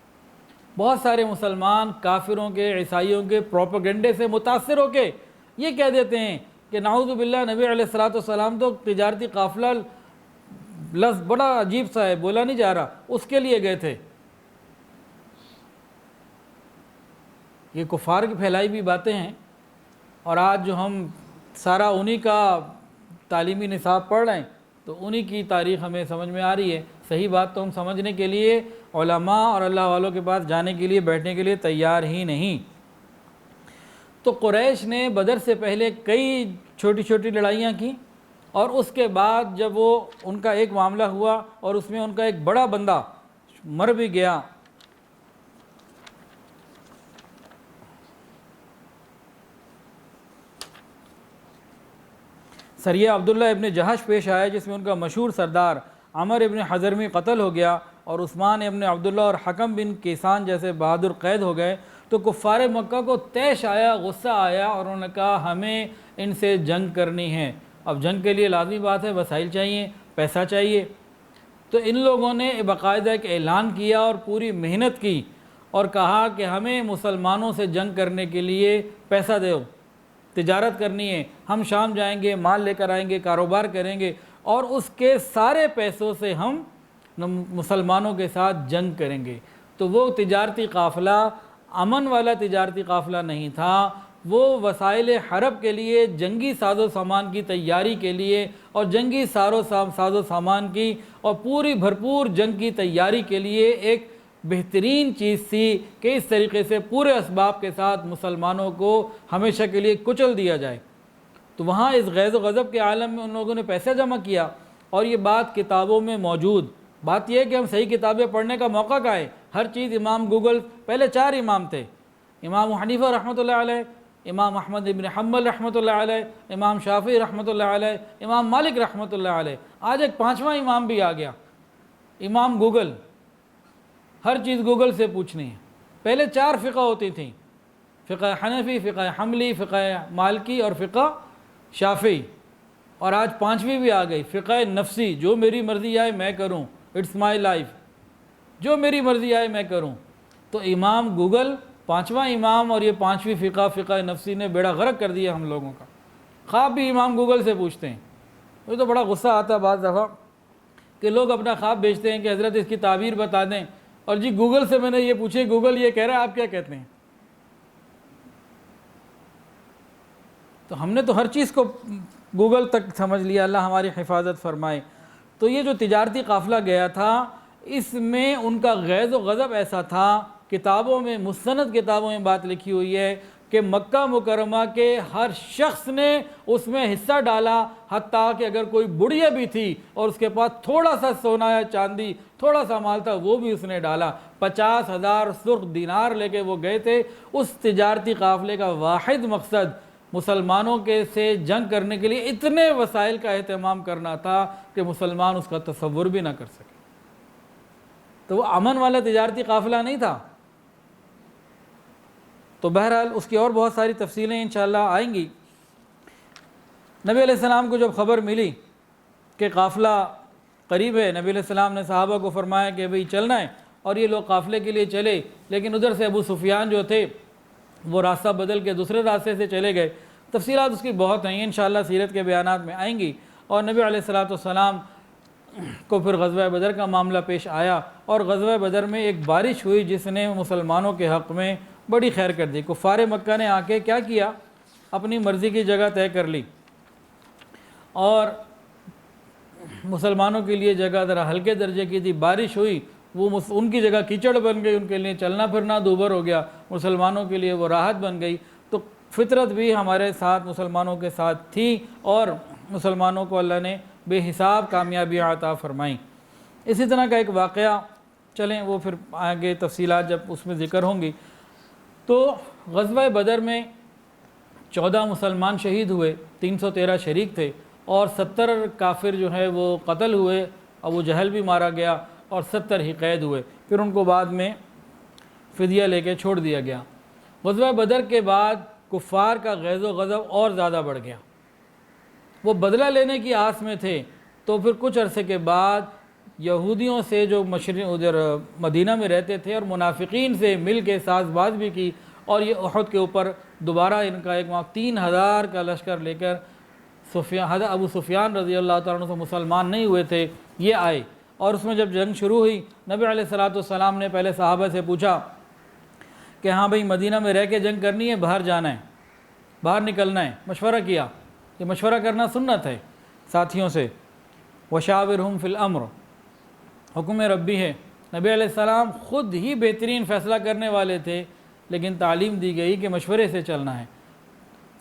بہت سارے مسلمان کافروں کے، عیسائیوں کے پروپیگنڈے سے متاثر ہو کے یہ کہہ دیتے ہیں کہ نعوذ باللہ نبی علیہ السلام تو تجارتی قافلہ، لفظ بڑا عجیب سا ہے، بولا نہیں جا رہا، اس کے لیے گئے تھے۔ یہ کفار کی پھیلائی بھی باتیں ہیں، اور آج جو ہم سارا انہی کا تعلیمی نصاب پڑھ رہے ہیں تو انہی کی تاریخ ہمیں سمجھ میں آ رہی ہے۔ صحیح بات تو ہم سمجھنے کے لیے علماء اور اللہ والوں کے پاس جانے کے لیے، بیٹھنے کے لیے تیار ہی نہیں۔ تو قریش نے بدر سے پہلے کئی چھوٹی چھوٹی لڑائیاں کی، اور اس کے بعد جب وہ ان کا ایک معاملہ ہوا اور اس میں ان کا ایک بڑا بندہ مر بھی گیا، سریہ عبداللہ ابن جہش پیش آیا جس میں ان کا مشہور سردار عمر ابن حضرمی قتل ہو گیا، اور عثمان ابن عبداللہ اور حکم بن کیسان جیسے بہادر قید ہو گئے۔ تو کفار مکہ کو طیش آیا، غصہ آیا، اور انہوں نے کہا ہمیں ان سے جنگ کرنی ہے۔ اب جنگ کے لیے لازمی بات ہے وسائل چاہیے، پیسہ چاہیے۔ تو ان لوگوں نے باقاعدہ ایک اعلان کیا اور پوری محنت کی، اور کہا کہ ہمیں مسلمانوں سے جنگ کرنے کے لیے پیسہ دو، تجارت کرنی ہے، ہم شام جائیں گے، مال لے کر آئیں گے، کاروبار کریں گے، اور اس کے سارے پیسوں سے ہم مسلمانوں کے ساتھ جنگ کریں گے۔ تو وہ تجارتی قافلہ امن والا تجارتی قافلہ نہیں تھا، وہ وسائل حرب کے لیے، جنگی ساز و سامان کی تیاری کے لیے، اور جنگی ساز و سامان کی اور پوری بھرپور جنگ کی تیاری کے لیے ایک بہترین چیز تھی کہ اس طریقے سے پورے اسباب کے ساتھ مسلمانوں کو ہمیشہ کے لیے کچل دیا جائے۔ تو وہاں اس غیظ و غضب کے عالم میں ان لوگوں نے پیسہ جمع کیا، اور یہ بات کتابوں میں موجود۔ بات یہ ہے کہ ہم صحیح کتابیں پڑھنے کا موقع کا ہے، ہر چیز امام گوگل، پہلے 4 امام تھے، امام حنیفہ رحمۃ اللہ علیہ، امام احمد ابن حنبل رحمۃ اللہ علیہ، امام شافعی رحمۃ اللہ علیہ، امام مالک رحمۃ اللہ علیہ، آج ایک پانچواں امام بھی آ گیا، امام گوگل۔ ہر چیز گوگل سے پوچھنی ہے۔ پہلے 4 فقہ ہوتی تھیں، فقہ حنفی، فقہ حنبلی، فقہ مالکی اور فقہ شافعی، اور آج 5ویں بھی آ گئی، فقہ نفسی، جو میری مرضی آئے میں کروں، اٹس مائی لائف، جو میری مرضی آئے میں کروں۔ تو امام گوگل 5واں امام، اور یہ 5ویں فقہ نفسی نے بیڑا غرق کر دیا ہم لوگوں کا۔ خواب بھی امام گوگل سے پوچھتے ہیں۔ مجھے تو بڑا غصہ آتا ہے بعض دفعہ کہ لوگ اپنا خواب بھیجتے ہیں کہ حضرت اس کی تعبیر بتا دیں، اور جی گوگل سے میں نے یہ پوچھے، گوگل یہ کہہ رہا ہے، آپ کیا کہتے ہیں؟ تو ہم نے تو ہر چیز کو گوگل تک سمجھ لیا، اللہ ہماری حفاظت فرمائے۔ تو یہ جو تجارتی قافلہ گیا تھا، اس میں ان کا غیظ و غضب ایسا تھا، کتابوں میں، مستند کتابوں میں بات لکھی ہوئی ہے کہ مکہ مکرمہ کے ہر شخص نے اس میں حصہ ڈالا، حتیٰ کہ اگر کوئی بڑھیا بھی تھی اور اس کے پاس تھوڑا سا سونا یا چاندی، تھوڑا سا مال تھا، وہ بھی اس نے ڈالا۔ 50,000 سرخ دینار لے کے وہ گئے تھے۔ اس تجارتی قافلے کا واحد مقصد مسلمانوں کے سے جنگ کرنے کے لیے اتنے وسائل کا اہتمام کرنا تھا کہ مسلمان اس کا تصور بھی نہ کر سکے۔ تو وہ امن والا تجارتی قافلہ نہیں تھا۔ تو بہرحال اس کی اور بہت ساری تفصیلیں انشاءاللہ آئیں گی۔ نبی علیہ السلام کو جب خبر ملی کہ قافلہ قریب ہے، نبی علیہ السلام نے صحابہ کو فرمایا کہ بھئی چلنا ہے، اور یہ لوگ قافلے کے لیے چلے، لیکن ادھر سے ابو سفیان جو تھے وہ راستہ بدل کے دوسرے راستے سے چلے گئے۔ تفصیلات اس کی بہت ہیں، انشاءاللہ سیرت کے بیانات میں آئیں گی۔ اور نبی علیہ السلام کو پھر غزوہ بدر کا معاملہ پیش آیا، اور غزوہ بدر میں ایک بارش ہوئی جس نے مسلمانوں کے حق میں بڑی خیر کر دی۔ کفار مکہ نے آ کے کیا کیا؟ اپنی مرضی کی جگہ طے کر لی، اور مسلمانوں کے لیے جگہ ذرا ہلکے درجے کی تھی۔ بارش ہوئی، وہ ان کی جگہ کیچڑ بن گئی، ان کے لیے چلنا پھرنا دوبھر ہو گیا، مسلمانوں کے لیے وہ راحت بن گئی۔ تو فطرت بھی ہمارے ساتھ، مسلمانوں کے ساتھ تھی، اور مسلمانوں کو اللہ نے بے حساب کامیابیاں عطا فرمائیں۔ اسی طرح کا ایک واقعہ، چلیں وہ پھر آگے تفصیلات جب اس میں ذکر ہوں گی۔ تو غزوہ بدر میں 14 مسلمان شہید ہوئے، 313 شریک تھے، اور 70 کافر جو ہے وہ قتل ہوئے، ابو جہل بھی مارا گیا، اور 70 ہی قید ہوئے۔ پھر ان کو بعد میں فدیہ لے کے چھوڑ دیا گیا۔ غزوہ بدر کے بعد کفار کا غیظ و غضب اور زیادہ بڑھ گیا، وہ بدلہ لینے کی آس میں تھے۔ تو پھر کچھ عرصے کے بعد یہودیوں سے جو ادھر مدینہ میں رہتے تھے اور منافقین سے مل کے ساز باز بھی کی، اور یہ احد کے اوپر دوبارہ ان کا ایک 3,000 کا لشکر لے کر ابو سفیان رضی اللہ تعالیٰ عنہ سے مسلمان نہیں ہوئے تھے، یہ آئے۔ اور اس میں جب جنگ شروع ہوئی، نبی علیہ السلام نے پہلے صحابہ سے پوچھا کہ ہاں بھئی مدینہ میں رہ کے جنگ کرنی ہے، باہر جانا ہے، باہر نکلنا ہے؟ مشورہ کیا، یہ مشورہ کرنا سنت ہے ساتھیوں سے۔ وشاورہم فی الامر، حکم ربی ہے۔ نبی علیہ السلام خود ہی بہترین فیصلہ کرنے والے تھے، لیکن تعلیم دی گئی کہ مشورے سے چلنا ہے۔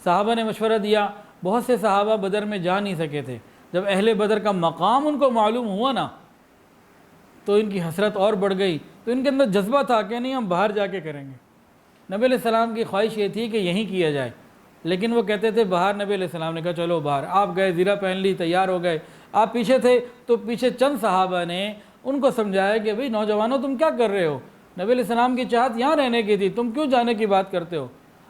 صحابہ نے مشورہ دیا، بہت سے صحابہ بدر میں جا نہیں سکے تھے۔ جب اہل بدر کا مقام ان کو معلوم ہوا نا، تو ان کی حسرت اور بڑھ گئی، تو ان کے اندر جذبہ تھا کہ نہیں ہم باہر جا کے کریں گے۔ نبی علیہ السلام کی خواہش یہ تھی کہ یہیں کیا جائے، لیکن وہ کہتے تھے باہر۔ نبی علیہ السلام نے کہا چلو باہر۔ آپ گئے، زیرہ پہن لی، تیار ہو گئے۔ آپ پیچھے تھے تو پیچھے چند صحابہ نے ان کو سمجھایا کہ بھئی نوجوانوں تم کیا کر رہے ہو؟ نبی علیہ السلام کی چاہت یہاں رہنے کی تھی، تم کیوں جانے کی بات کرتے ہو؟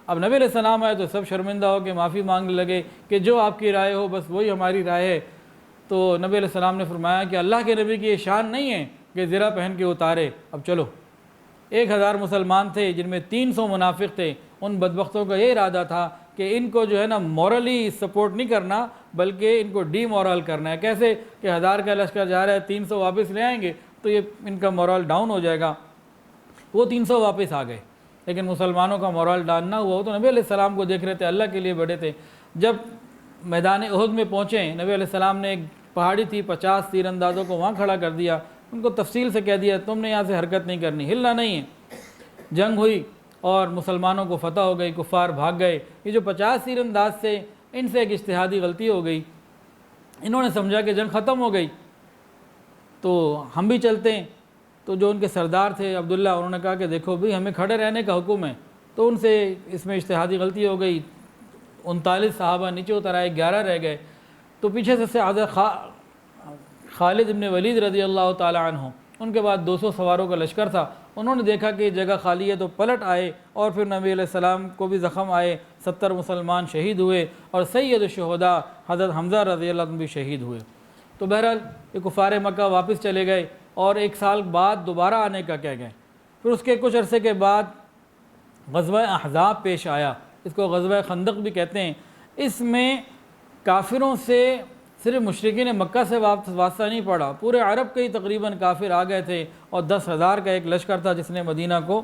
اب نبی علیہ السلام آئے تو سب شرمندہ ہو کے معافی مانگنے لگے کہ جو آپ کی رائے ہو بس وہی ہماری رائے ہے۔ تو نبی علیہ السلام نے فرمایا کہ اللہ کے نبی کی یہ شان نہیں ہے کہ زرہ پہن کے اتارے، اب چلو۔ 1000 مسلمان تھے جن میں 300 منافق تھے۔ ان بدبختوں کا یہ ارادہ تھا کہ ان کو جو ہے نا مورلی سپورٹ نہیں کرنا، بلکہ ان کو ڈی مورل کرنا ہے۔ کیسے کہ 1000 کا لشکر جا رہا ہے، 300 واپس لے آئیں گے تو یہ ان کا مورل ڈاؤن ہو جائے گا۔ وہ 300 واپس آ گئے، لیکن مسلمانوں کا مورل ڈاؤن نہ ہوا۔ تو نبی علیہ السلام کو دیکھ رہے تھے، اللہ کے لیے بڑے تھے۔ جب میدان احد میں پہنچے، نبی علیہ السلام نے ایک پہاڑی تھی، 50 تیر اندازوں کو وہاں کھڑا کر دیا، ان کو تفصیل سے کہہ دیا تم نے یہاں سے حرکت نہیں کرنی، ہلنا نہیں ہے۔ جنگ ہوئی اور مسلمانوں کو فتح ہو گئی، کفار بھاگ گئے۔ یہ جو 50 تیر انداز سے ان سے ایک اجتہادی غلطی ہو گئی، انہوں نے سمجھا کہ جنگ ختم ہو گئی تو ہم بھی چلتے ہیں۔ تو جو ان کے سردار تھے عبداللہ، انہوں نے کہا کہ دیکھو بھئی ہمیں کھڑے رہنے کا حکم ہے، تو ان سے اس میں اجتہادی غلطی ہو گئی، 39 صحابہ نیچے اتر آئے، 11 رہ گئے۔ تو پیچھے سے حضرت خالد بن ولید رضی اللہ تعالی عنہ، ان کے بعد 200 سواروں کا لشکر تھا، انہوں نے دیکھا کہ جگہ خالی ہے تو پلٹ آئے، اور پھر نبی علیہ السلام کو بھی زخم آئے، 70 مسلمان شہید ہوئے، اور سید الشہداء حضرت حمزہ رضی اللہ عنہ بھی شہید ہوئے۔ تو بہرحال یہ کفار مکہ واپس چلے گئے، اور 1 سال بعد دوبارہ آنے کا کہہ گئے۔ پھر اس کے کچھ عرصے کے بعد غزوہ احزاب پیش آیا، اس کو غزوہ خندق بھی کہتے ہیں۔ اس میں کافروں سے صرف مشرکین مکہ سے واسطہ نہیں پڑا، پورے عرب کے ہی تقریباً کافر آ گئے تھے، اور 10,000 کا ایک لشکر تھا جس نے مدینہ کو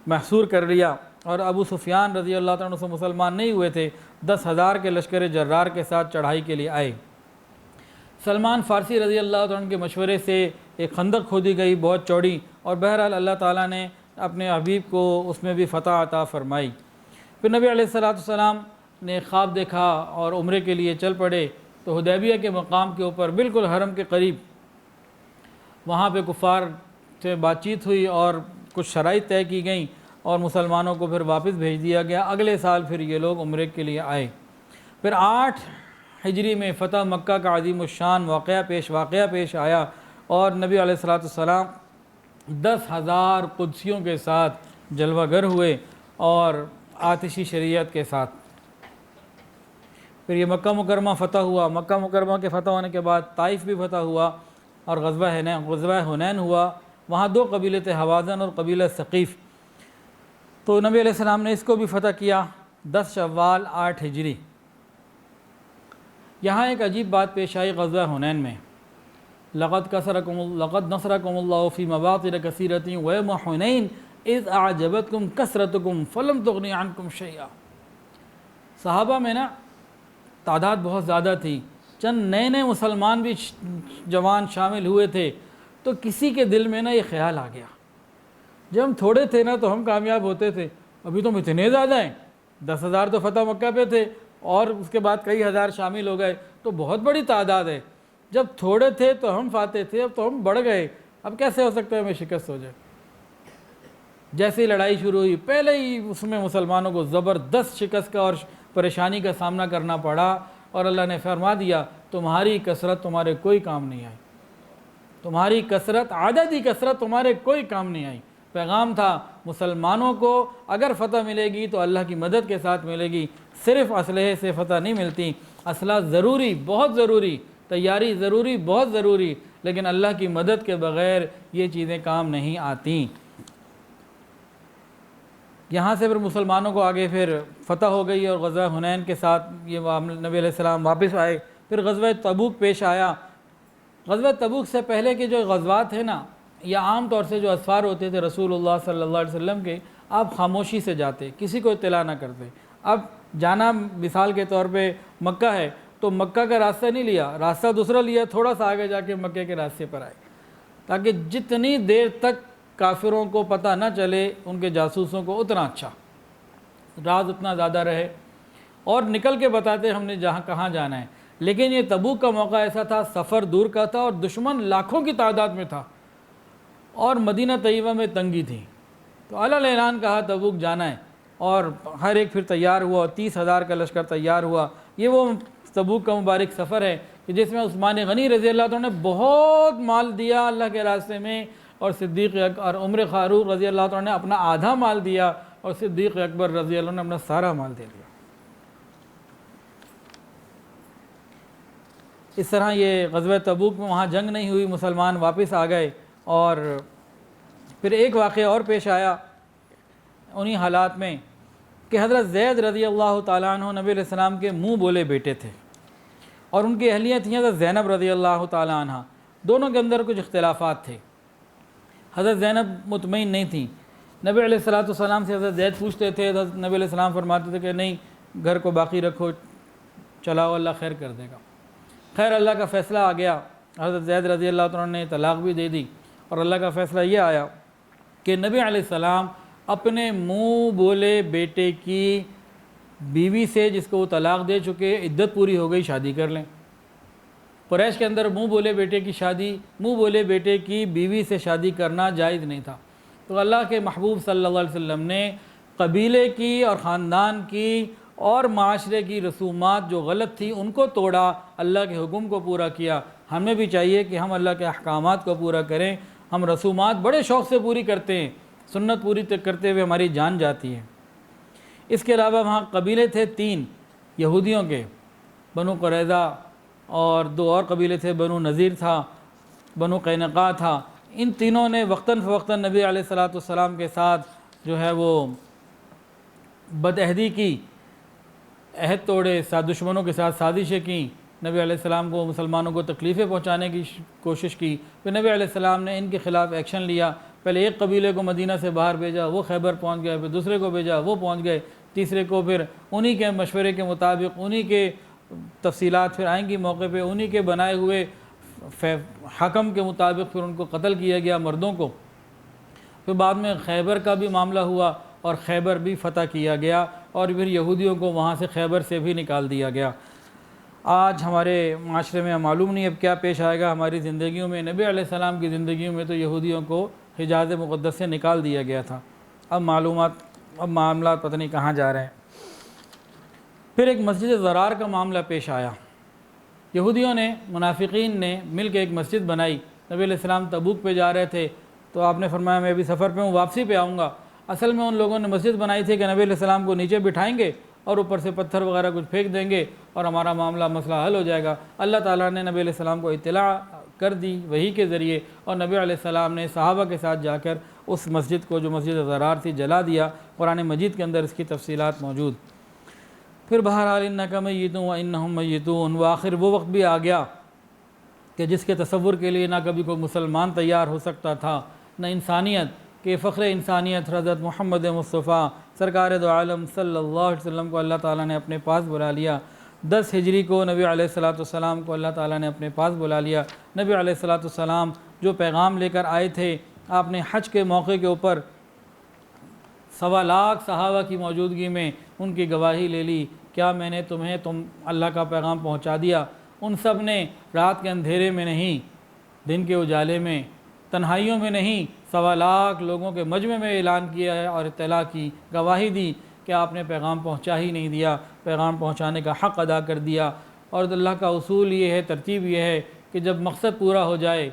محصور کر لیا، اور ابو سفیان رضی اللہ عنہ سے مسلمان نہیں ہوئے تھے، 10,000 کے لشکر جرار کے ساتھ چڑھائی کے لیے آئے۔ سلمان فارسی رضی اللہ عنہ کے مشورے سے ایک خندق کھودی گئی بہت چوڑی، اور بہرحال اللہ تعالیٰ نے اپنے حبیب کو اس میں بھی فتح عطا فرمائی۔ پھر نبی علیہ السلام نے خواب دیکھا اور عمرے کے لیے چل پڑے، تو حدیبیہ کے مقام کے اوپر بالکل حرم کے قریب وہاں پہ کفار سے بات چیت ہوئی، اور کچھ شرائط طے کی گئیں، اور مسلمانوں کو پھر واپس بھیج دیا گیا۔ اگلے سال پھر یہ لوگ عمرے کے لیے آئے۔ پھر 8 ہجری میں فتح مکہ کا عظیم الشان واقعہ پیش آیا، اور نبی علیہ السلام 10,000 قدسیوں کے ساتھ جلوہ گر ہوئے اور آتشی شریعت کے ساتھ۔ پھر یہ مکہ مکرمہ فتح ہوا، مکہ مکرمہ کے فتح ہونے کے بعد طائف بھی فتح ہوا، اور غزوہ حنین ہوا۔ وہاں 2 قبیلے تھے، حوازن اور قبیلہ ثقیف، تو نبی علیہ السلام نے اس کو بھی فتح کیا 10 شوال 8 ہجری۔ یہاں ایک عجیب بات پیش آئی غزوہ حنین میں، لقد نصرکم اللہ فی مواطن کثیرۃ ویوم حنین اذ اعجبتکم کثرتکم فلم تغنی عنکم شیئا۔ صحابہ میں نا تعداد بہت زیادہ تھی، چند نئے مسلمان بھی جوان شامل ہوئے تھے، تو کسی کے دل میں نا یہ خیال آ گیا، جب ہم تھوڑے تھے نا تو ہم کامیاب ہوتے تھے، ابھی تو ہم اتنے زیادہ ہیں، 10,000 تو فتح مکہ پہ تھے، اور اس کے بعد کئی ہزار شامل ہو گئے، تو بہت بڑی تعداد ہے۔ جب تھوڑے تھے تو ہم فاتح تھے، اب تو ہم بڑھ گئے، اب کیسے ہو سکتا ہے ہمیں شکست ہو جائے۔ جیسے ہی لڑائی شروع ہوئی، پہلے ہی اس میں مسلمانوں کو زبردست شکست کا اور پریشانی کا سامنا کرنا پڑا، اور اللہ نے فرما دیا تمہاری کثرت تمہارے کوئی کام نہیں آئی، تمہاری کثرت، عددی کثرت تمہارے کوئی کام نہیں آئی۔ پیغام تھا مسلمانوں کو اگر فتح ملے گی تو اللہ کی مدد کے ساتھ ملے گی، صرف اسلحے سے فتح نہیں ملتی، اسلحہ ضروری، بہت ضروری، تیاری ضروری، بہت ضروری، لیکن اللہ کی مدد کے بغیر یہ چیزیں کام نہیں آتیں۔ یہاں سے پھر مسلمانوں کو آگے پھر فتح ہو گئی، اور غزوہ حنین کے ساتھ یہ نبی علیہ السلام واپس آئے۔ پھر غزوہ تبوک پیش آیا۔ غزوہ تبوک سے پہلے کے جو غزوات ہیں نا، یا عام طور سے جو اسفار ہوتے تھے رسول اللہ صلی اللہ علیہ وسلم کے، آپ خاموشی سے جاتے، کسی کو اطلاع نہ کرتے۔ اب جانا مثال کے طور پہ مکہ ہے تو مکہ کا راستہ نہیں لیا، راستہ دوسرا لیا، تھوڑا سا آگے جا کے مکے کے راستے پر آئے، تاکہ جتنی دیر تک کافروں کو پتہ نہ چلے، ان کے جاسوسوں کو اتنا اچھا، راز اتنا زیادہ رہے، اور نکل کے بتاتے ہم نے کہاں جانا ہے۔ لیکن یہ تبوک کا موقع ایسا تھا، سفر دور کا تھا، اور دشمن لاکھوں کی تعداد میں تھا، اور مدینہ طیبہ میں تنگی تھی، تو اعلیٰ اعلان کہا تبوک جانا ہے، اور ہر ایک پھر تیار ہوا، 30,000 کا لشکر تیار ہوا۔ یہ وہ تبوک کا مبارک سفر ہے کہ جس میں عثمان غنی رضی اللہ عنہ نے بہت مال دیا اللہ کے راستے میں، اور صدیق اور عمر فاروق رضی اللہ عنہ نے اپنا آدھا مال دیا، اور صدیق اکبر رضی اللہ عنہ نے اپنا سارا مال دے دیا۔ اس طرح یہ غزوہ تبوک میں وہاں جنگ نہیں ہوئی، مسلمان واپس آ گئے۔ اور پھر ایک واقعہ اور پیش آیا انہی حالات میں کہ حضرت زید رضی اللہ تعالیٰ عنہ نبی علیہ السلام کے منہ بولے بیٹے تھے، اور ان کی اہلیہ تھیں حضرت زینب رضی اللہ تعالیٰ عنہ۔ دونوں کے اندر کچھ اختلافات تھے۔ حضرت زینب مطمئن نہیں تھیں، نبی علیہ السلام سے حضرت زید پوچھتے تھے، حضرت نبی علیہ السلام فرماتے تھے کہ نہیں، گھر کو باقی رکھو، چلاؤ، اللہ خیر کر دے گا۔ خیر اللہ کا فیصلہ آ گیا، حضرت زید رضی اللہ عنہ نے طلاق بھی دے دی، اور اللہ کا فیصلہ یہ آیا کہ نبی علیہ السلام اپنے منہ بولے بیٹے کی بیوی سے، جس کو وہ طلاق دے چکے، عدت پوری ہو گئی، شادی کر لیں۔ قریش کے اندر منہ بولے بیٹے کی شادی، منہ بولے بیٹے کی بیوی سے شادی کرنا جائز نہیں تھا۔ تو اللہ کے محبوب صلی اللہ علیہ وسلم نے قبیلے کی اور خاندان کی اور معاشرے کی رسومات جو غلط تھی ان کو توڑا، اللہ کے حکم کو پورا کیا۔ ہمیں بھی چاہیے کہ ہم اللہ کے احکامات کو پورا کریں۔ ہم رسومات بڑے شوق سے پوری کرتے ہیں، سنت پوری کرتے ہوئے ہماری جان جاتی ہے۔ اس کے علاوہ وہاں قبیلے تھے 3 یہودیوں کے، بنو قریظہ، اور 2 اور قبیلے تھے، بنو نذیر تھا، بنو قینقاع تھا۔ ان تینوں نے وقتاً فوقتاً نبی علیہ السلام کے ساتھ جو ہے وہ بدعہدی کی، عہد توڑے، دشمنوں کے ساتھ سازشیں کیں، نبی علیہ السلام کو، مسلمانوں کو تکلیفیں پہنچانے کی کوشش کی۔ پھر نبی علیہ السلام نے ان کے خلاف ایکشن لیا۔ پہلے ایک قبیلے کو مدینہ سے باہر بھیجا، وہ خیبر پہنچ گئے، پھر دوسرے کو بھیجا، وہ پہنچ گئے، تیسرے کو پھر انہی کے مشورے کے مطابق، انہی کے تفصیلات پھر آئیں گی موقع پہ، انہی کے بنائے ہوئے حکم کے مطابق پھر ان کو قتل کیا گیا، مردوں کو۔ پھر بعد میں خیبر کا بھی معاملہ ہوا اور خیبر بھی فتح کیا گیا، اور پھر یہودیوں کو وہاں سے خیبر سے بھی نکال دیا گیا۔ آج ہمارے معاشرے میں معلوم نہیں اب کیا پیش آئے گا ہماری زندگیوں میں۔ نبی علیہ السلام کی زندگیوں میں تو یہودیوں کو حجاز مقدس سے نکال دیا گیا تھا، اب معاملات پتہ نہیں کہاں جا رہے ہیں۔ پھر ایک مسجد ضرار کا معاملہ پیش آیا۔ یہودیوں نے، منافقین نے مل کے ایک مسجد بنائی۔ نبی علیہ السلام تبوک پہ جا رہے تھے تو آپ نے فرمایا میں ابھی سفر پہ ہوں، واپسی پہ آؤں گا۔ اصل میں ان لوگوں نے مسجد بنائی تھی کہ نبی علیہ السلام کو نیچے بٹھائیں گے اور اوپر سے پتھر وغیرہ کچھ پھینک دیں گے اور ہمارا مسئلہ حل ہو جائے گا۔ اللہ تعالیٰ نے نبی علیہ السلام کو اطلاع کر دی وحی کے ذریعے، اور نبی علیہ السلام نے صحابہ کے ساتھ جا کر اس مسجد کو، جو مسجد ضرار تھی، جلا دیا۔ قرآن مجید کے اندر اس کی تفصیلات موجود۔ پھر بہرحال انک میت وانہم میتون، وآخر وہ وقت بھی آ گیا کہ جس کے تصور کے لیے نہ کبھی کوئی مسلمان تیار ہو سکتا تھا، نہ انسانیت، کہ فخر انسانیت حضرت محمد مصطفیٰ سرکار دو عالم صلی اللہ علیہ وسلم کو اللہ تعالیٰ نے اپنے پاس بلا لیا۔ 10 ہجری کو نبی علیہ السلام کو اللہ تعالیٰ نے اپنے پاس بلا لیا۔ نبی علیہ السلام جو پیغام لے کر آئے تھے، آپ نے حج کے موقع کے اوپر 1.25 لاکھ صحابہ کی موجودگی میں ان کی گواہی لے لی، کیا میں نے تمہیں اللہ کا پیغام پہنچا دیا؟ ان سب نے رات کے اندھیرے میں نہیں، دن کے اجالے میں، تنہائیوں میں نہیں، 1.25 لاکھ لوگوں کے مجمع میں اعلان کیا ہے اور اطلاع کی، گواہی دی کہ آپ نے پیغام پہنچا ہی نہیں دیا، پیغام پہنچانے کا حق ادا کر دیا۔ اور اللہ کا اصول یہ ہے، ترتیب یہ ہے کہ جب مقصد پورا ہو جائے،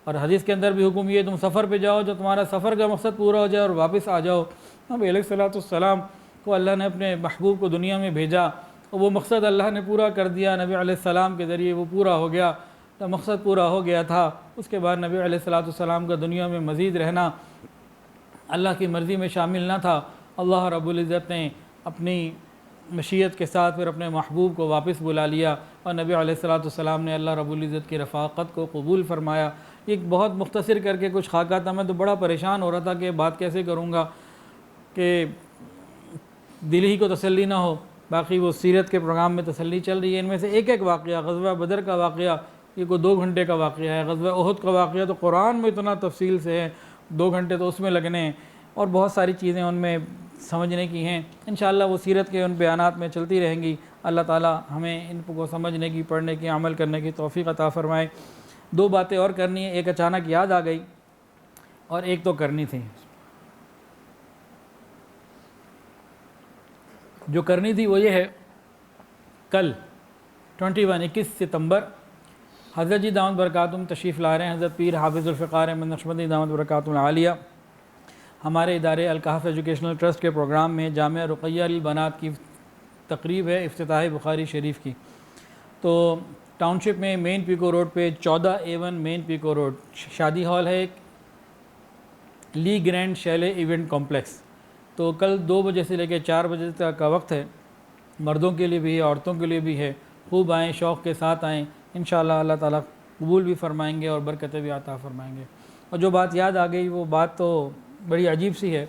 اور حدیث کے اندر بھی حکم یہ تم سفر پہ جاؤ، جو تمہارا سفر کا مقصد پورا ہو جائے اور واپس آ جاؤ۔ نبی علیہ السلام کو اللہ نے اپنے محبوب کو دنیا میں بھیجا، اور وہ مقصد اللہ نے پورا کر دیا، نبی علیہ السلام کے ذریعے وہ پورا ہو گیا، تو مقصد پورا ہو گیا تھا۔ اس کے بعد نبی علیہ السلام کا دنیا میں مزید رہنا اللہ کی مرضی میں شامل نہ تھا۔ اللہ رب العزت نے اپنی مشیت کے ساتھ پھر اپنے محبوب کو واپس بلا لیا، اور نبی علیہ السلام نے اللہ رب العزت کی رفاقت کو قبول فرمایا۔ یہ بہت مختصر کر کے کچھ خاکہ تھا، میں تو بڑا پریشان ہو رہا تھا کہ بات کیسے کروں گا کہ دل ہی کو تسلی نہ ہو۔ باقی وہ سیرت کے پروگرام میں تسلی چل رہی ہے، ان میں سے ایک ایک واقعہ، غزوہ بدر کا واقعہ یہ کوئی 2 گھنٹے کا واقعہ ہے، غزوہ احد کا واقعہ تو قرآن میں اتنا تفصیل سے ہے، 2 گھنٹے تو اس میں لگنے ہیں، اور بہت ساری چیزیں ان میں سمجھنے کی ہیں۔ انشاءاللہ وہ سیرت کے ان بیانات میں چلتی رہیں گی۔ اللہ تعالی ہمیں ان کو سمجھنے کی، پڑھنے کی، عمل کرنے کی توفیق عطا فرمائے۔ 2 باتیں اور کرنی ہیں، ایک اچانک یاد آ گئی اور ایک تو کرنی تھی۔ جو کرنی تھی وہ یہ ہے، کل 21 ستمبر حضرت جی دامت برکاتہم تشریف لا رہے ہیں، حضرت پیر حافظ الفقار احمد نقشبندی دامت برکاتہم العالیہ، ہمارے ادارے الکہف ایجوکیشنل ٹرسٹ کے پروگرام میں جامعہ رقیہ للبنات کی تقریب ہے، افتتاح بخاری شریف کی۔ تو ٹاؤن شپ میں مین پیکو روڈ پہ 14A1 مین پیکو روڈ شادی ہال ہے، ایک لی گرینڈ شیلے ایونٹ کمپلیکس۔ تو کل 2 بجے سے لے کے 4 بجے تک کا وقت ہے، مردوں کے لیے بھی ہے، عورتوں کے لیے بھی ہے۔ خوب آئیں، شوق کے ساتھ آئیں، انشاءاللہ اللہ تعالیٰ قبول بھی فرمائیں گے اور برکتیں بھی عطا فرمائیں گے۔ اور جو بات یاد آ گئی وہ بات تو بڑی عجیب سی ہے،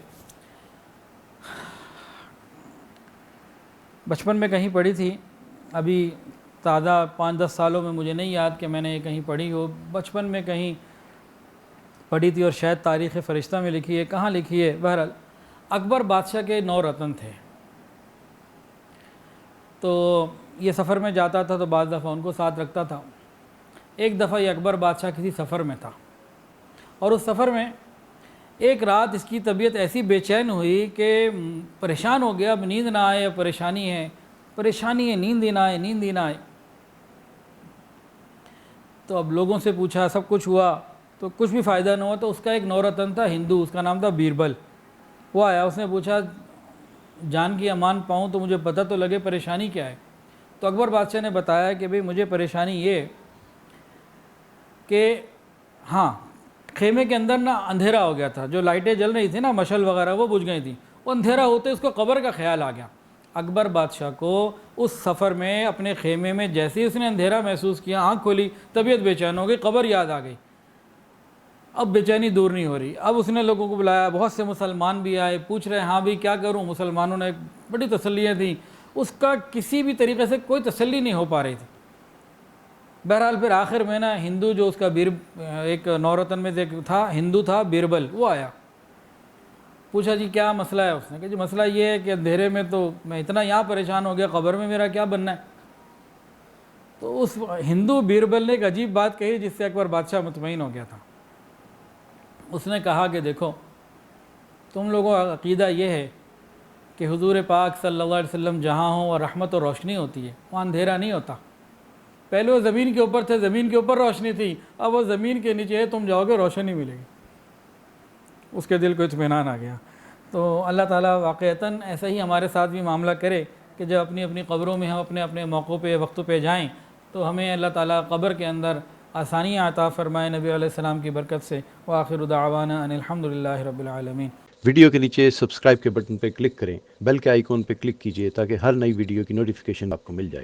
بچپن میں کہیں پڑھی تھی، ابھی تازہ 5-10 سالوں میں مجھے نہیں یاد کہ میں نے یہ کہیں پڑھی ہو، بچپن میں کہیں پڑھی تھی اور شاید تاریخ فرشتہ میں لکھی ہے، کہاں لکھی ہے۔ بہرحال اکبر بادشاہ کے 9 رتن تھے، تو یہ سفر میں جاتا تھا تو بعض دفعہ ان کو ساتھ رکھتا تھا۔ ایک دفعہ یہ اکبر بادشاہ کسی سفر میں تھا، اور اس سفر میں ایک رات اس کی طبیعت ایسی بے چین ہوئی کہ پریشان ہو گیا، اب نیند نہ آئے، پریشانی ہے، نیند ہی نہ آئے۔ تو اب لوگوں سے پوچھا، سب کچھ ہوا تو کچھ بھی فائدہ نہ ہوا، تو اس کا ایک نورتن تھا ہندو، اس کا نام تھا بیربل۔ وہ آیا، اس نے پوچھا جان کی امان پاؤں تو مجھے پتہ تو لگے پریشانی کیا ہے۔ تو اکبر بادشاہ نے بتایا کہ بھئی مجھے پریشانی یہ کہ ہاں خیمے کے اندر نا اندھیرا ہو گیا تھا، جو لائٹیں جل رہی تھیں نا مشل وغیرہ وہ بجھ گئی تھیں، وہ اندھیرا ہوتے اس کو قبر کا خیال آ گیا۔ اکبر بادشاہ کو اس سفر میں اپنے خیمے میں جیسے ہی اس نے اندھیرا محسوس کیا، آنکھ کھولی، طبیعت بے چین ہو گئی، قبر یاد آ گئی۔ اب بے چینی دور نہیں ہو رہی۔ اب اس نے لوگوں کو بلایا، بہت سے مسلمان بھی آئے، پوچھ رہے ہیں ہاں بھی کیا کروں۔ مسلمانوں نے بڑی تسلیاں تھیں، اس کا کسی بھی طریقے سے کوئی تسلی نہیں ہو پا رہی تھی۔ بہرحال پھر آخر میں نا ہندو جو اس کا ایک نورتن میں سے ایک تھا، ہندو تھا بیربل، وہ آیا، پوچھا جی کیا مسئلہ ہے؟ اس نے کہا جی مسئلہ یہ ہے کہ اندھیرے میں تو میں اتنا یہاں پریشان ہو گیا، قبر میں میرا کیا بننا ہے۔ تو اس ہندو بیربل نے ایک عجیب بات کہی جس سے اکبر بادشاہ مطمئن ہو گیا تھا۔ اس نے کہا کہ دیکھو تم لوگوں کا عقیدہ یہ ہے کہ حضور پاک صلی اللہ علیہ وسلم جہاں ہوں اور رحمت و روشنی ہوتی ہے، وہاں اندھیرا نہیں ہوتا۔ پہلے وہ زمین کے اوپر تھے، زمین کے اوپر روشنی تھی، اب وہ زمین کے نیچے ہے، تم جاؤ گے روشنی ملے گی۔ اس کے دل کو اطمینان آ گیا۔ تو اللہ تعالیٰ واقعتاً ایسا ہی ہمارے ساتھ بھی معاملہ کرے کہ جب اپنی اپنی قبروں میں ہم اپنے اپنے موقعوں پہ وقتوں پہ جائیں تو ہمیں اللہ تعالیٰ قبر کے اندر آسانیاں عطا فرمائے نبی علیہ السلام کی برکت سے۔ وآخر دعوانا ان الحمدللہ رب العالمین۔ ویڈیو کے نیچے سبسکرائب کے بٹن پہ کلک کریں، بیل کے آئیکن پہ کلک کیجئے تاکہ ہر نئی ویڈیو کی نوٹیفیکیشن آپ کو مل جائے۔